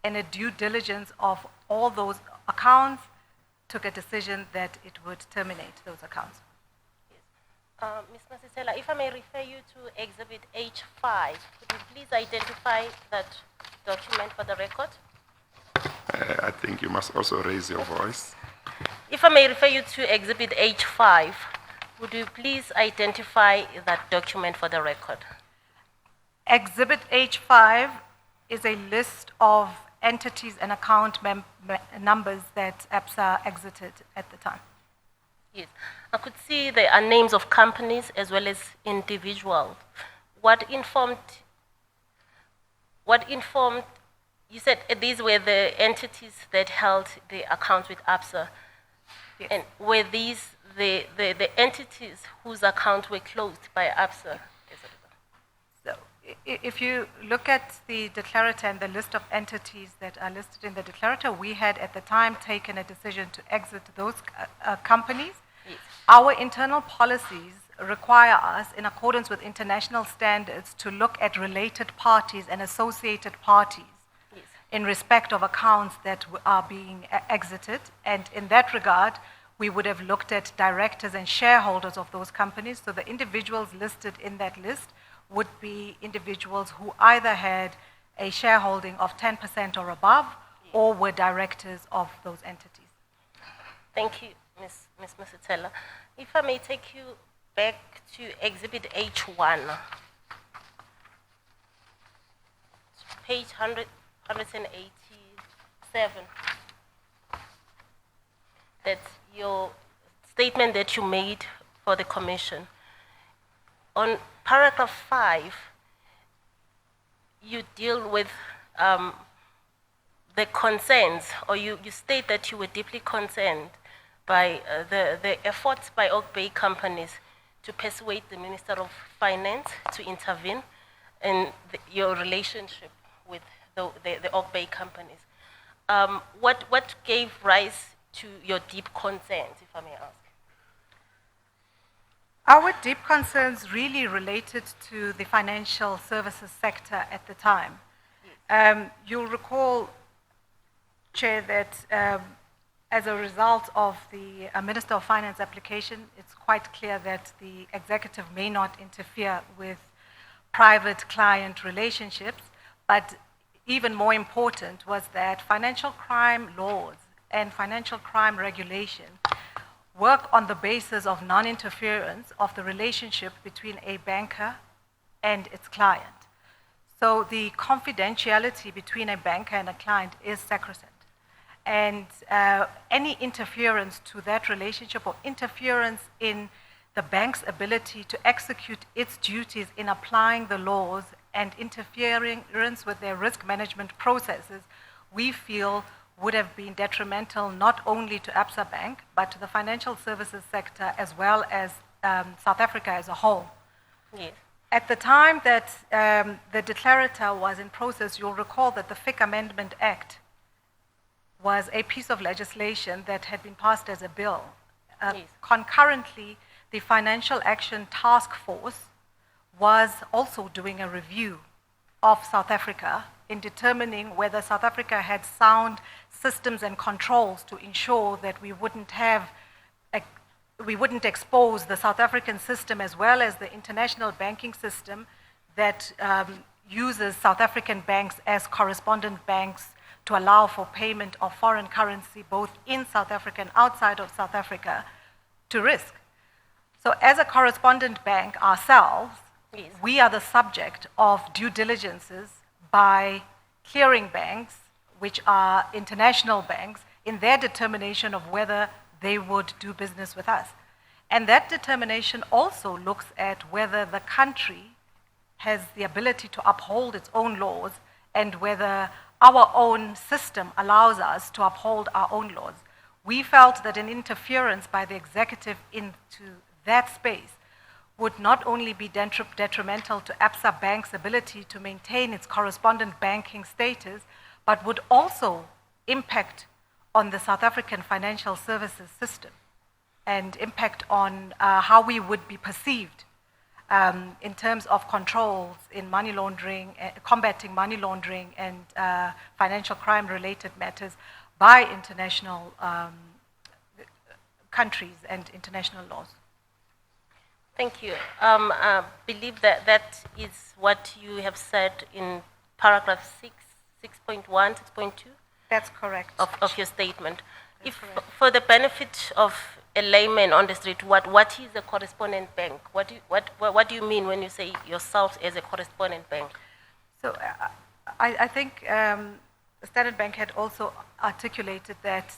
and a due diligence of all those accounts, took a decision that it would terminate those accounts. Ms. Masitela, if I may refer you to Exhibit H5, could you please identify that document for the record? I think you must also raise your voice. If I may refer you to Exhibit H5, would you please identify that document for the record? Exhibit H5 is a list of entities and account numbers that Absa exited at the time. Yes. I could see there are names of companies as well as individuals. What informed, you said these were the entities that held the accounts with Absa. Yes. And were these the entities whose accounts were closed by Absa? So if you look at the declarator and the list of entities that are listed in the declarator, we had at the time taken a decision to exit those companies. Yes. Our internal policies require us, in accordance with international standards, to look at related parties and associated parties. Yes. In respect of accounts that are being exited. And in that regard, we would have looked at directors and shareholders of those companies. So the individuals listed in that list would be individuals who either had a shareholding of 10% or above, or were directors of those entities. Thank you, Ms. Masitela. If I may take you back to Exhibit H1, page 187. That's your statement that you made for the commission. On paragraph 5, you deal with the concerns, or you state that you were deeply concerned by the efforts by Oak Bay companies to persuade the Minister of Finance to intervene in your relationship with the Oak Bay companies. What gave rise to your deep concerns, if I may ask? Our deep concerns really related to the financial services sector at the time. You'll recall, Chair, that as a result of the Minister of Finance application, it's quite clear that the executive may not interfere with private client relationships, but even more important was that financial crime laws and financial crime regulation work on the basis of non-interference of the relationship between a banker and its client. So the confidentiality between a banker and a client is sacrosanct. And any interference to that relationship or interference in the bank's ability to execute its duties in applying the laws and interference with their risk management processes, we feel would have been detrimental not only to Absa Bank, but to the financial services sector as well as South Africa as a whole. Yes. At the time that the declarator was in process, you'll recall that the FIC Amendment Act was a piece of legislation that had been passed as a bill. Yes. Concurrently, the Financial Action Task Force was also doing a review of South Africa in determining whether South Africa had sound systems and controls to ensure that we wouldn't expose the South African system as well as the international banking system that uses South African banks as correspondent banks to allow for payment of foreign currency both in South Africa and outside of South Africa to risk. So as a correspondent bank ourselves, Yes. we are the subject of due diligences by clearing banks, which are international banks, in their determination of whether they would do business with us. And that determination also looks at whether the country has the ability to uphold its own laws and whether our own system allows us to uphold our own laws. We felt that an interference by the executive into that space would not only be detrimental to Absa Bank's ability to maintain its correspondent banking status, but would also impact on the South African financial services system and impact on how we would be perceived in terms of controls in money laundering, combating money laundering and financial crime-related matters by international countries and international laws. Thank you. I believe that that is what you have said in paragraph 6, 6.1, 6.2 That's correct. of your statement. That's If, correct. for the benefit of a layman on the street, what is a correspondent bank? What do you mean when you say yourself as a correspondent bank? So I think Standard Bank had also articulated that,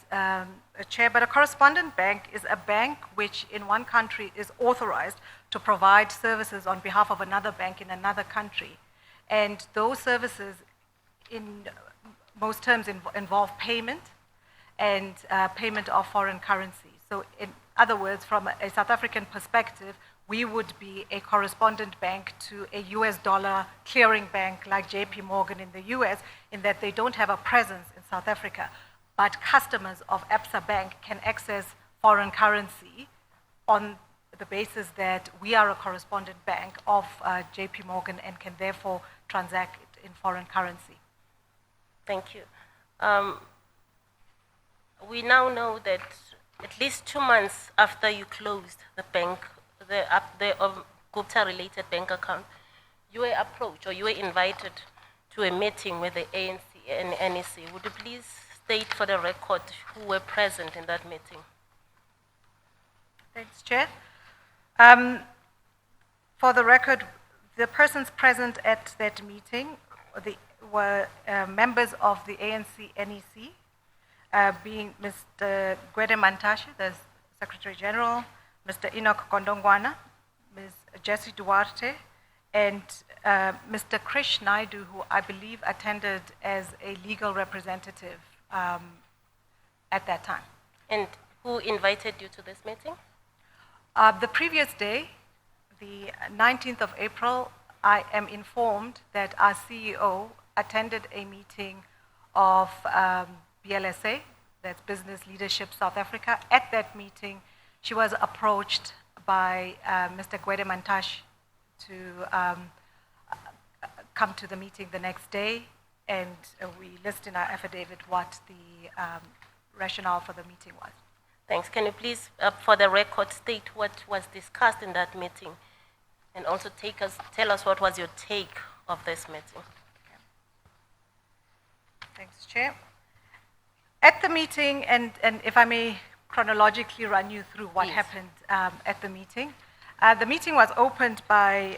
Chair, but a correspondent bank is a bank which in one country is authorized to provide services on behalf of another bank in another country. And those services in most terms involve payment and payment of foreign currency. So in other words, from a South African perspective, we would be a correspondent bank to a US dollar clearing bank like JP Morgan in the US, in that they don't have a presence in South Africa. But customers of Absa Bank can access foreign currency on the basis that we are a correspondent bank of JP Morgan and can therefore transact in foreign currency. Thank you. We now know that at least 2 months after you closed the bank, the Gupta-related bank account, you were approached or you were invited to a meeting with the ANC and NEC. Would you please state for the record who were present in that meeting? Thanks, Chair. For the record, the persons present at that meeting were members of the ANC NEC, being Mr. Gwede Mantashe, the Secretary General, Mr. Enoch Gondongwana, Ms. Jessie Duarte, and Mr. Krish Naidu, who I believe attended as a legal representative at that time. And who invited you to this meeting? The previous day, the 19th of April, I am informed that our CEO attended a meeting of BLSA, that's Business Leadership South Africa. At that meeting, she was approached by Mr. Gwede Mantashe to come to the meeting the next day, and we list in our affidavit what the rationale for the meeting was. Thanks. Can you please, for the record, state what was discussed in that meeting, and also tell us what was your take of this meeting? Thanks, Chair. At the meeting, and if I may chronologically run you through what Yes. happened at the meeting was opened by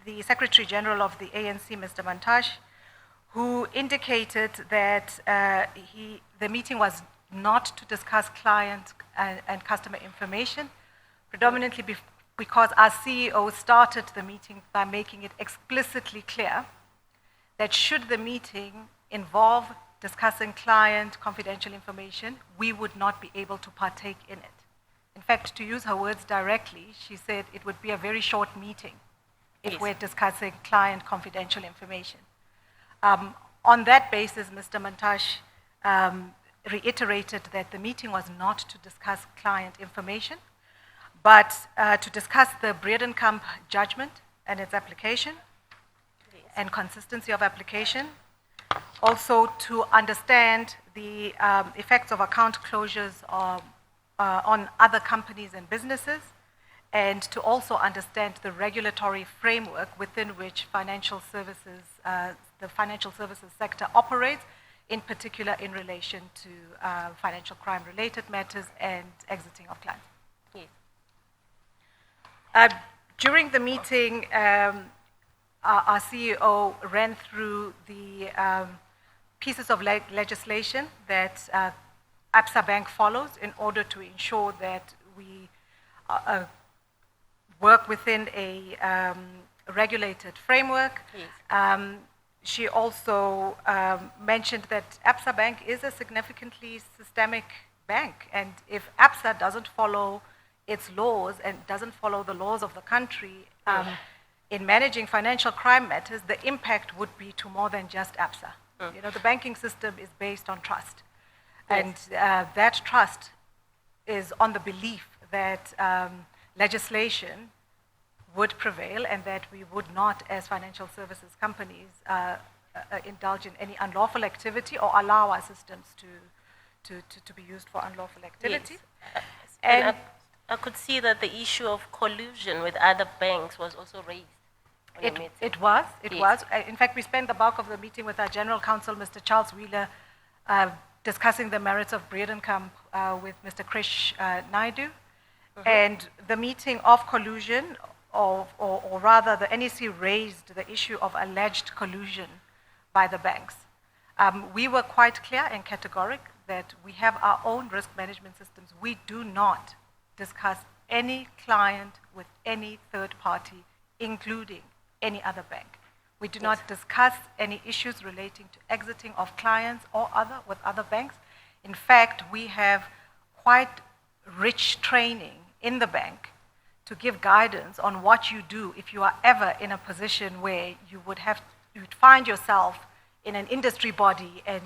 the Secretary General of the ANC, Mr. Mantashe, who indicated that the meeting was not to discuss client and customer information, predominantly because our CEO started the meeting by making it explicitly clear that should the meeting involve discussing client confidential information, we would not be able to partake in it. In fact, to use her words directly, she said it would be a very short meeting if Yes. we're discussing client confidential information. On that basis, Mr. Mantashe reiterated that the meeting was not to discuss client information, but to discuss the Breedenkamp judgment and its application and consistency of application. Also to understand the effects of account closures on other companies and businesses, and to also understand the regulatory framework within which the financial services sector operates, in particular in relation to financial crime-related matters and exiting of clients. Yes. During the meeting, our CEO ran through the pieces of legislation that Absa Bank follows in order to ensure that we work within a regulated framework. Yes. She also mentioned that Absa Bank is a significantly systemic bank. And if Absa doesn't follow its laws and doesn't follow the laws of the country in managing financial crime matters, the impact would be to more than just Absa. You know, the banking system is based on trust. And that trust is on the belief that legislation would prevail and that we would not, as financial services companies, indulge in any unlawful activity or allow our systems to be used for unlawful activity. Yes. And I could see that the issue of collusion with other banks was also raised. on the meeting. It was. Yes. In fact, we spent the bulk of the meeting with our General Counsel, Mr. Charles Wheeler, discussing the merits of Breedenkamp with Mr. Krish Naidu. And the meeting of collusion, or rather the NEC raised the issue of alleged collusion by the banks. We were quite clear and categoric that we have our own risk management systems. We do not discuss any client with any third party, including any other bank. We do not discuss any issues relating to exiting of clients or with other banks. In fact, we have quite rich training in the bank to give guidance on what you do if you are ever in a position where you'd find yourself in an industry body and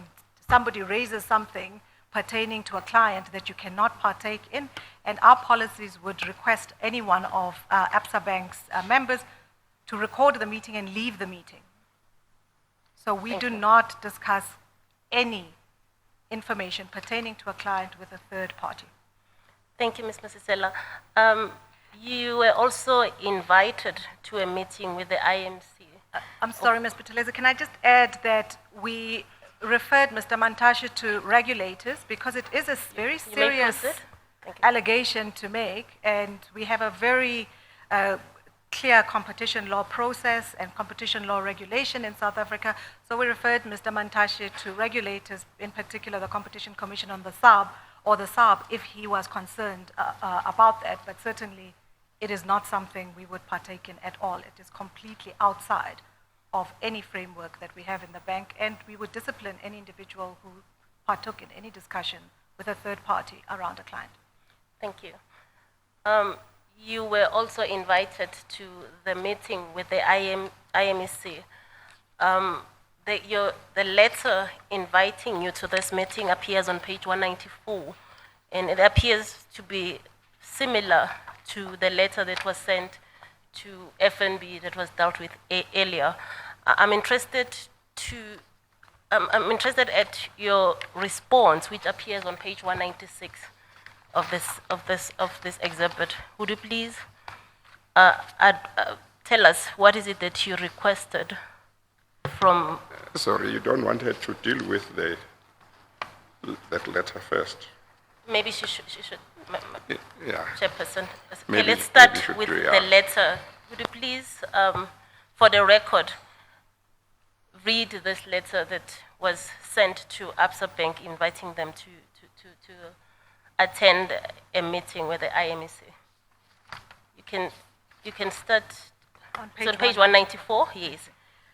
somebody raises something pertaining to a client that you cannot partake in, and our policies would request any one of Absa Bank's members to record the meeting and leave the meeting. So we do not discuss any information pertaining to a client with a third party. Thank you, Ms. Masisela. You were also invited to a meeting with the IMC. I'm sorry, Ms. Buthelezi, can I just add that we referred Mr. Mantashe to regulators because it is a very You may serious proceed. Thank you. allegation to make, and we have a very clear competition law process and competition law regulation in South Africa. So we referred Mr. Mantashe to regulators, in particular the Competition Commission on the SARB, if he was concerned about that, but certainly it is not something we would partake in at all. It is completely outside of any framework that we have in the bank, and we would discipline any individual who partook in any discussion with a third party around a client. Thank you. You were also invited to the meeting with the IMEC. The letter inviting you to this meeting appears on page 194, and it appears to be similar to the letter that was sent to FNB that was dealt with earlier. I'm interested at your response, which appears on page 196 of this exhibit. Would you please tell us what is it that you requested from? Sorry, you don't want her to deal with that letter first. Maybe she should. Yeah. Chairperson. Okay, Maybe- let's start maybe should with do, the yeah. letter. Would you please, for the record, read this letter that was sent to Absa Bank inviting them to attend a meeting with the IMEC? You can start On so on page 194. Yes,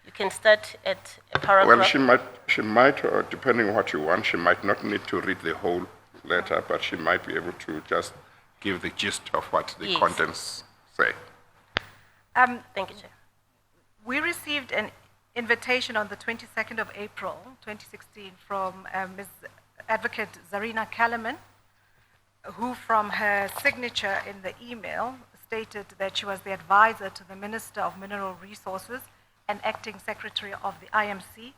you can start at a paragraph. Well, she might, or depending on what you want, she might not need to read the whole letter, but she might be able to just give the gist of what the Yes. contents say. Thank you, Chair. We received an invitation on the 22nd of April, 2016, from Ms. Advocate Zarina Kalaman, who from her signature in the email stated that she was the advisor to the Minister of Mineral Resources and acting secretary of the IMC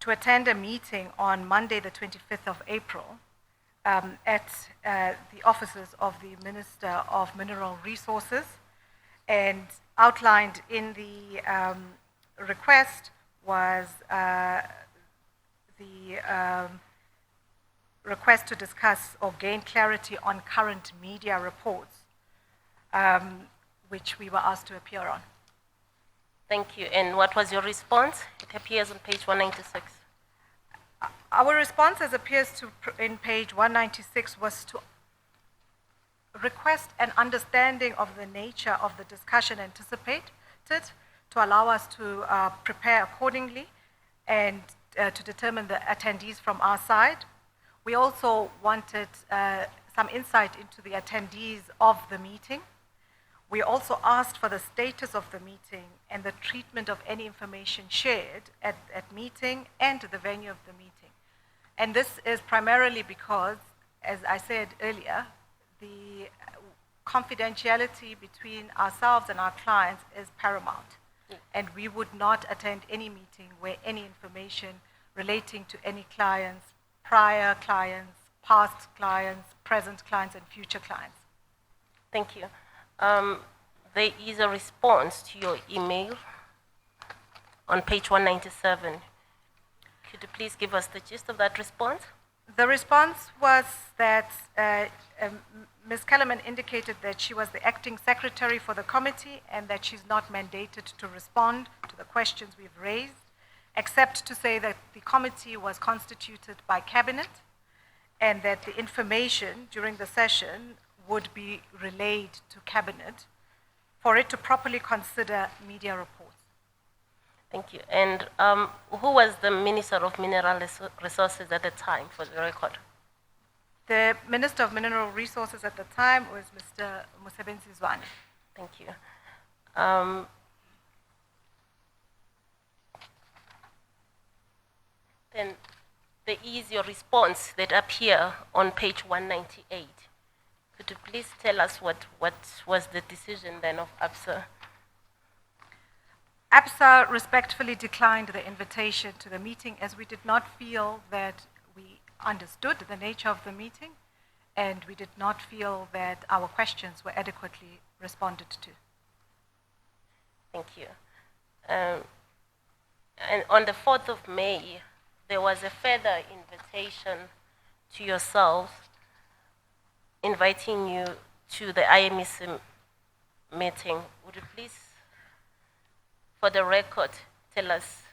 to attend a meeting on Monday, the 25th of April, at the offices of the Minister of Mineral Resources. And outlined in the request was the request to discuss or gain clarity on current media reports, which we were asked to appear on. Thank you. And what was your response? It appears on page 196. Our response, as appears in page 196, was to request an understanding of the nature of the discussion anticipated, to allow us to prepare accordingly and to determine the attendees from our side. We also wanted some insight into the attendees of the meeting. We also asked for the status of the meeting and the treatment of any information shared at meeting and the venue of the meeting. And this is primarily because, as I said earlier, the confidentiality between ourselves and our clients is paramount. And we would not attend any meeting where any information relating to any clients, prior clients, past clients, present clients, and future clients. Thank you. There is a response to your email on page 197. Could you please give us the gist of that response? The response was that Ms. Kellerman indicated that she was the acting secretary for the committee and that she's not mandated to respond to the questions we've raised, except to say that the committee was constituted by cabinet and that the information during the session would be relayed to cabinet for it to properly consider media reports. Thank you. And who was the Minister of Mineral Resources at the time, for the record? The Minister of Mineral Resources at the time was Mr. Mosebenzi Zwane. Thank you. Then there is your response that appear on page 198. Could you please tell us what was the decision then of Absa? Absa respectfully declined the invitation to the meeting as we did not feel that we understood the nature of the meeting and we did not feel that our questions were adequately responded to. Thank you. And on the 4th of May, there was a further invitation to yourself inviting you to the IMEC meeting. Would you please, for the record, tell us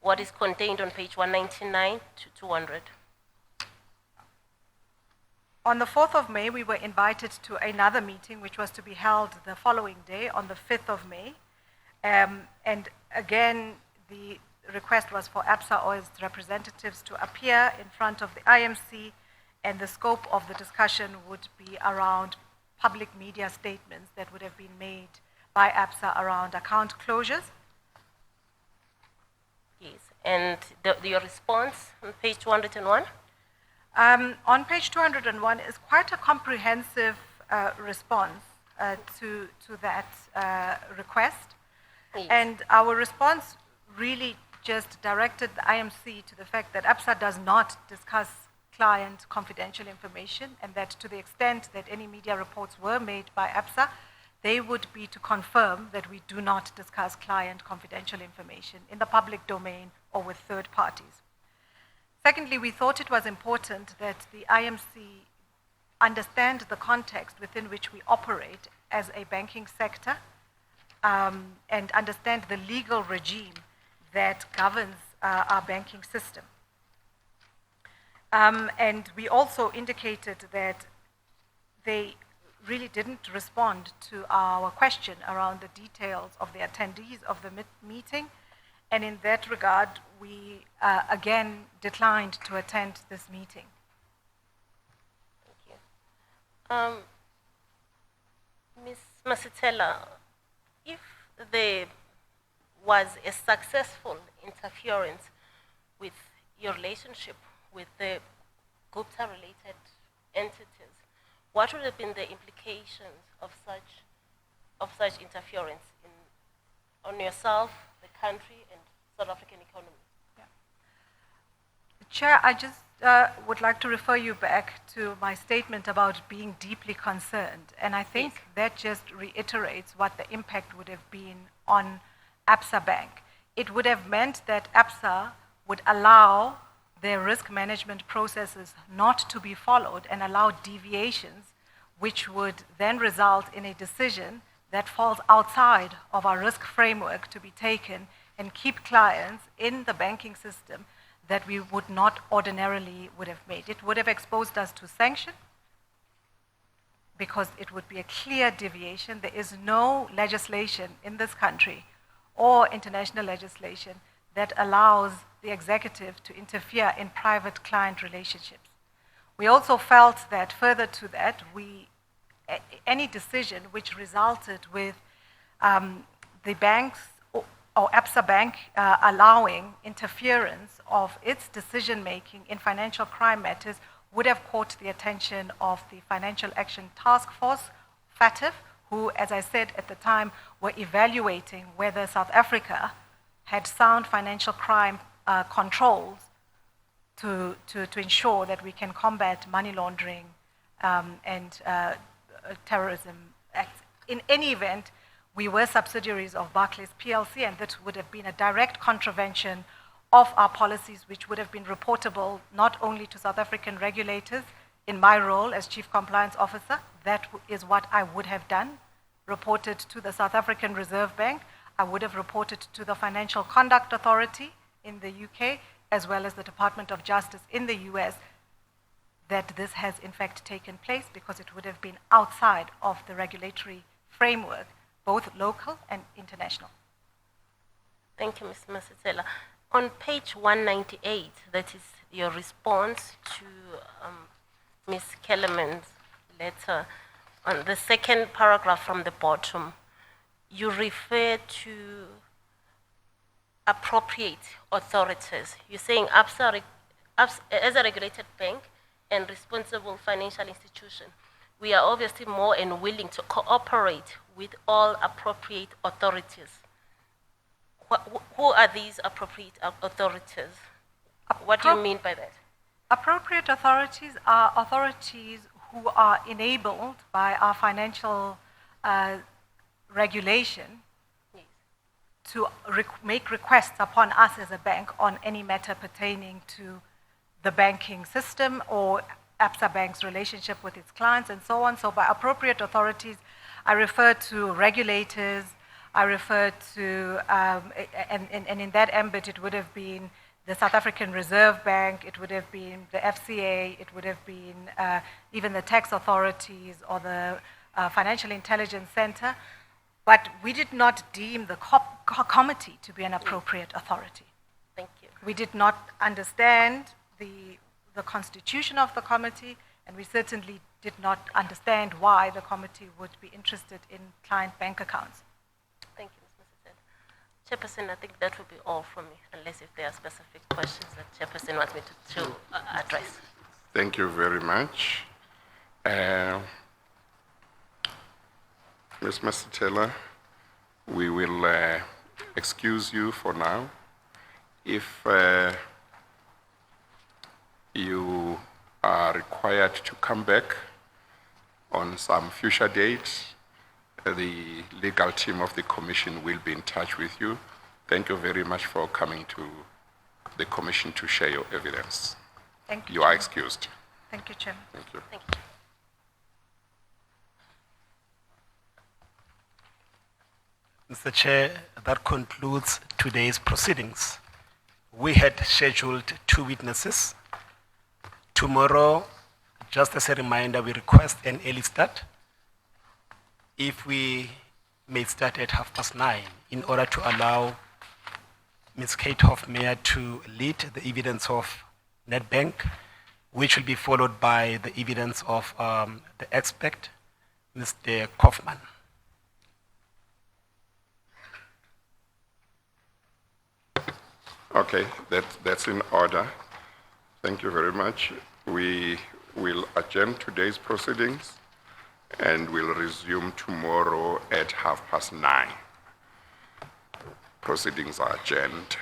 what is contained on page 199 to 200? On the 4th of May, we were invited to another meeting, which was to be held the following day, on the 5th of May. And again, the request was for Absa or its representatives to appear in front of the IMC, and the scope of the discussion would be around public media statements that would have been made by Absa around account closures. Yes. And your response on page 201? On page 201 is quite a comprehensive response to that request. Yes. And our response really just directed the IMC to the fact that Absa does not discuss client confidential information, and that to the extent that any media reports were made by Absa, they would be to confirm that we do not discuss client confidential information in the public domain or with third parties. Secondly, we thought it was important that the IMC understand the context within which we operate as a banking sector and understand the legal regime that governs our banking system. And we also indicated that they really didn't respond to our question around the details of the attendees of the meeting. And in that regard, we again declined to attend this meeting. Thank you. Ms. Masitela, if there was a successful interference with your relationship with the Gupta-related entities, what would have been the implications of such interference on yourself, the country, and South African economy? Yeah. Chair, I just would like to refer you back to my statement about being deeply concerned. And I think Yes. that just reiterates what the impact would have been on Absa Bank. It would have meant that Absa would allow their risk management processes not to be followed and allow deviations, which would then result in a decision that falls outside of our risk framework to be taken and keep clients in the banking system that we would not ordinarily would have made. It would have exposed us to sanction because it would be a clear deviation. There is no legislation in this country or international legislation that allows the executive to interfere in private client relationships. We also felt that further to that, any decision which resulted with the banks or Absa Bank allowing interference of its decision-making in financial crime matters would have caught the attention of the Financial Action Task Force, FATF, who, as I said at the time, were evaluating whether South Africa had sound financial crime controls to ensure that we can combat money laundering and terrorism acts. In any event, we were subsidiaries of Barclays PLC, and that would have been a direct contravention of our policies, which would have been reportable not only to South African regulators. In my role as Chief Compliance Officer, that is what I would have done, reported to the South African Reserve Bank. I would have reported to the Financial Conduct Authority in the UK, as well as the Department of Justice in the US, that this has in fact taken place, because it would have been outside of the regulatory framework, both local and international. Thank you, Ms. Masitela. On page 198, that is your response to Ms. Kellerman's letter, on the second paragraph from the bottom, you refer to appropriate authorities. You're saying Absa, as a regulated bank and responsible financial institution, we are obviously more and willing to cooperate with all appropriate authorities. Who are these appropriate authorities? What do you mean by that? Appropriate authorities are authorities who are enabled by our financial regulation to make requests upon us as a bank on any matter pertaining to the banking system or Absa Bank's relationship with its clients and so on. So by appropriate authorities, I refer to regulators, I refer to, and in that ambit, it would have been the South African Reserve Bank, it would have been the FCA, it would have been even the tax authorities or the Financial Intelligence Center. But we did not deem the committee to be an appropriate authority. Thank you. We did not understand the constitution of the committee, and we certainly did not understand why the committee would be interested in client bank accounts. Thank you, Ms. Masitela. Chairperson, I think that will be all from me, unless if there are specific questions that Chairperson wants me to address. Thank you very much. Ms. Masitela, we will excuse you for now. If you are required to come back on some future date, the legal team of the Commission will be in touch with you. Thank you very much for coming to the Commission to share your evidence. Thank you. You are excused. Thank you, Chairman. Thank you. Thank you. Mr. Chair, that concludes today's proceedings. We had scheduled 2 witnesses. Tomorrow, just as a reminder, we request an early start. If we may start at 9:30 in order to allow Ms. Kate Hofmeyer to lead the evidence of Nedbank, which will be followed by the evidence of the expert, Mr. Kaufman. Okay, that's in order. Thank you very much. We will adjourn today's proceedings and we'll resume tomorrow at 9:30. Proceedings are adjourned.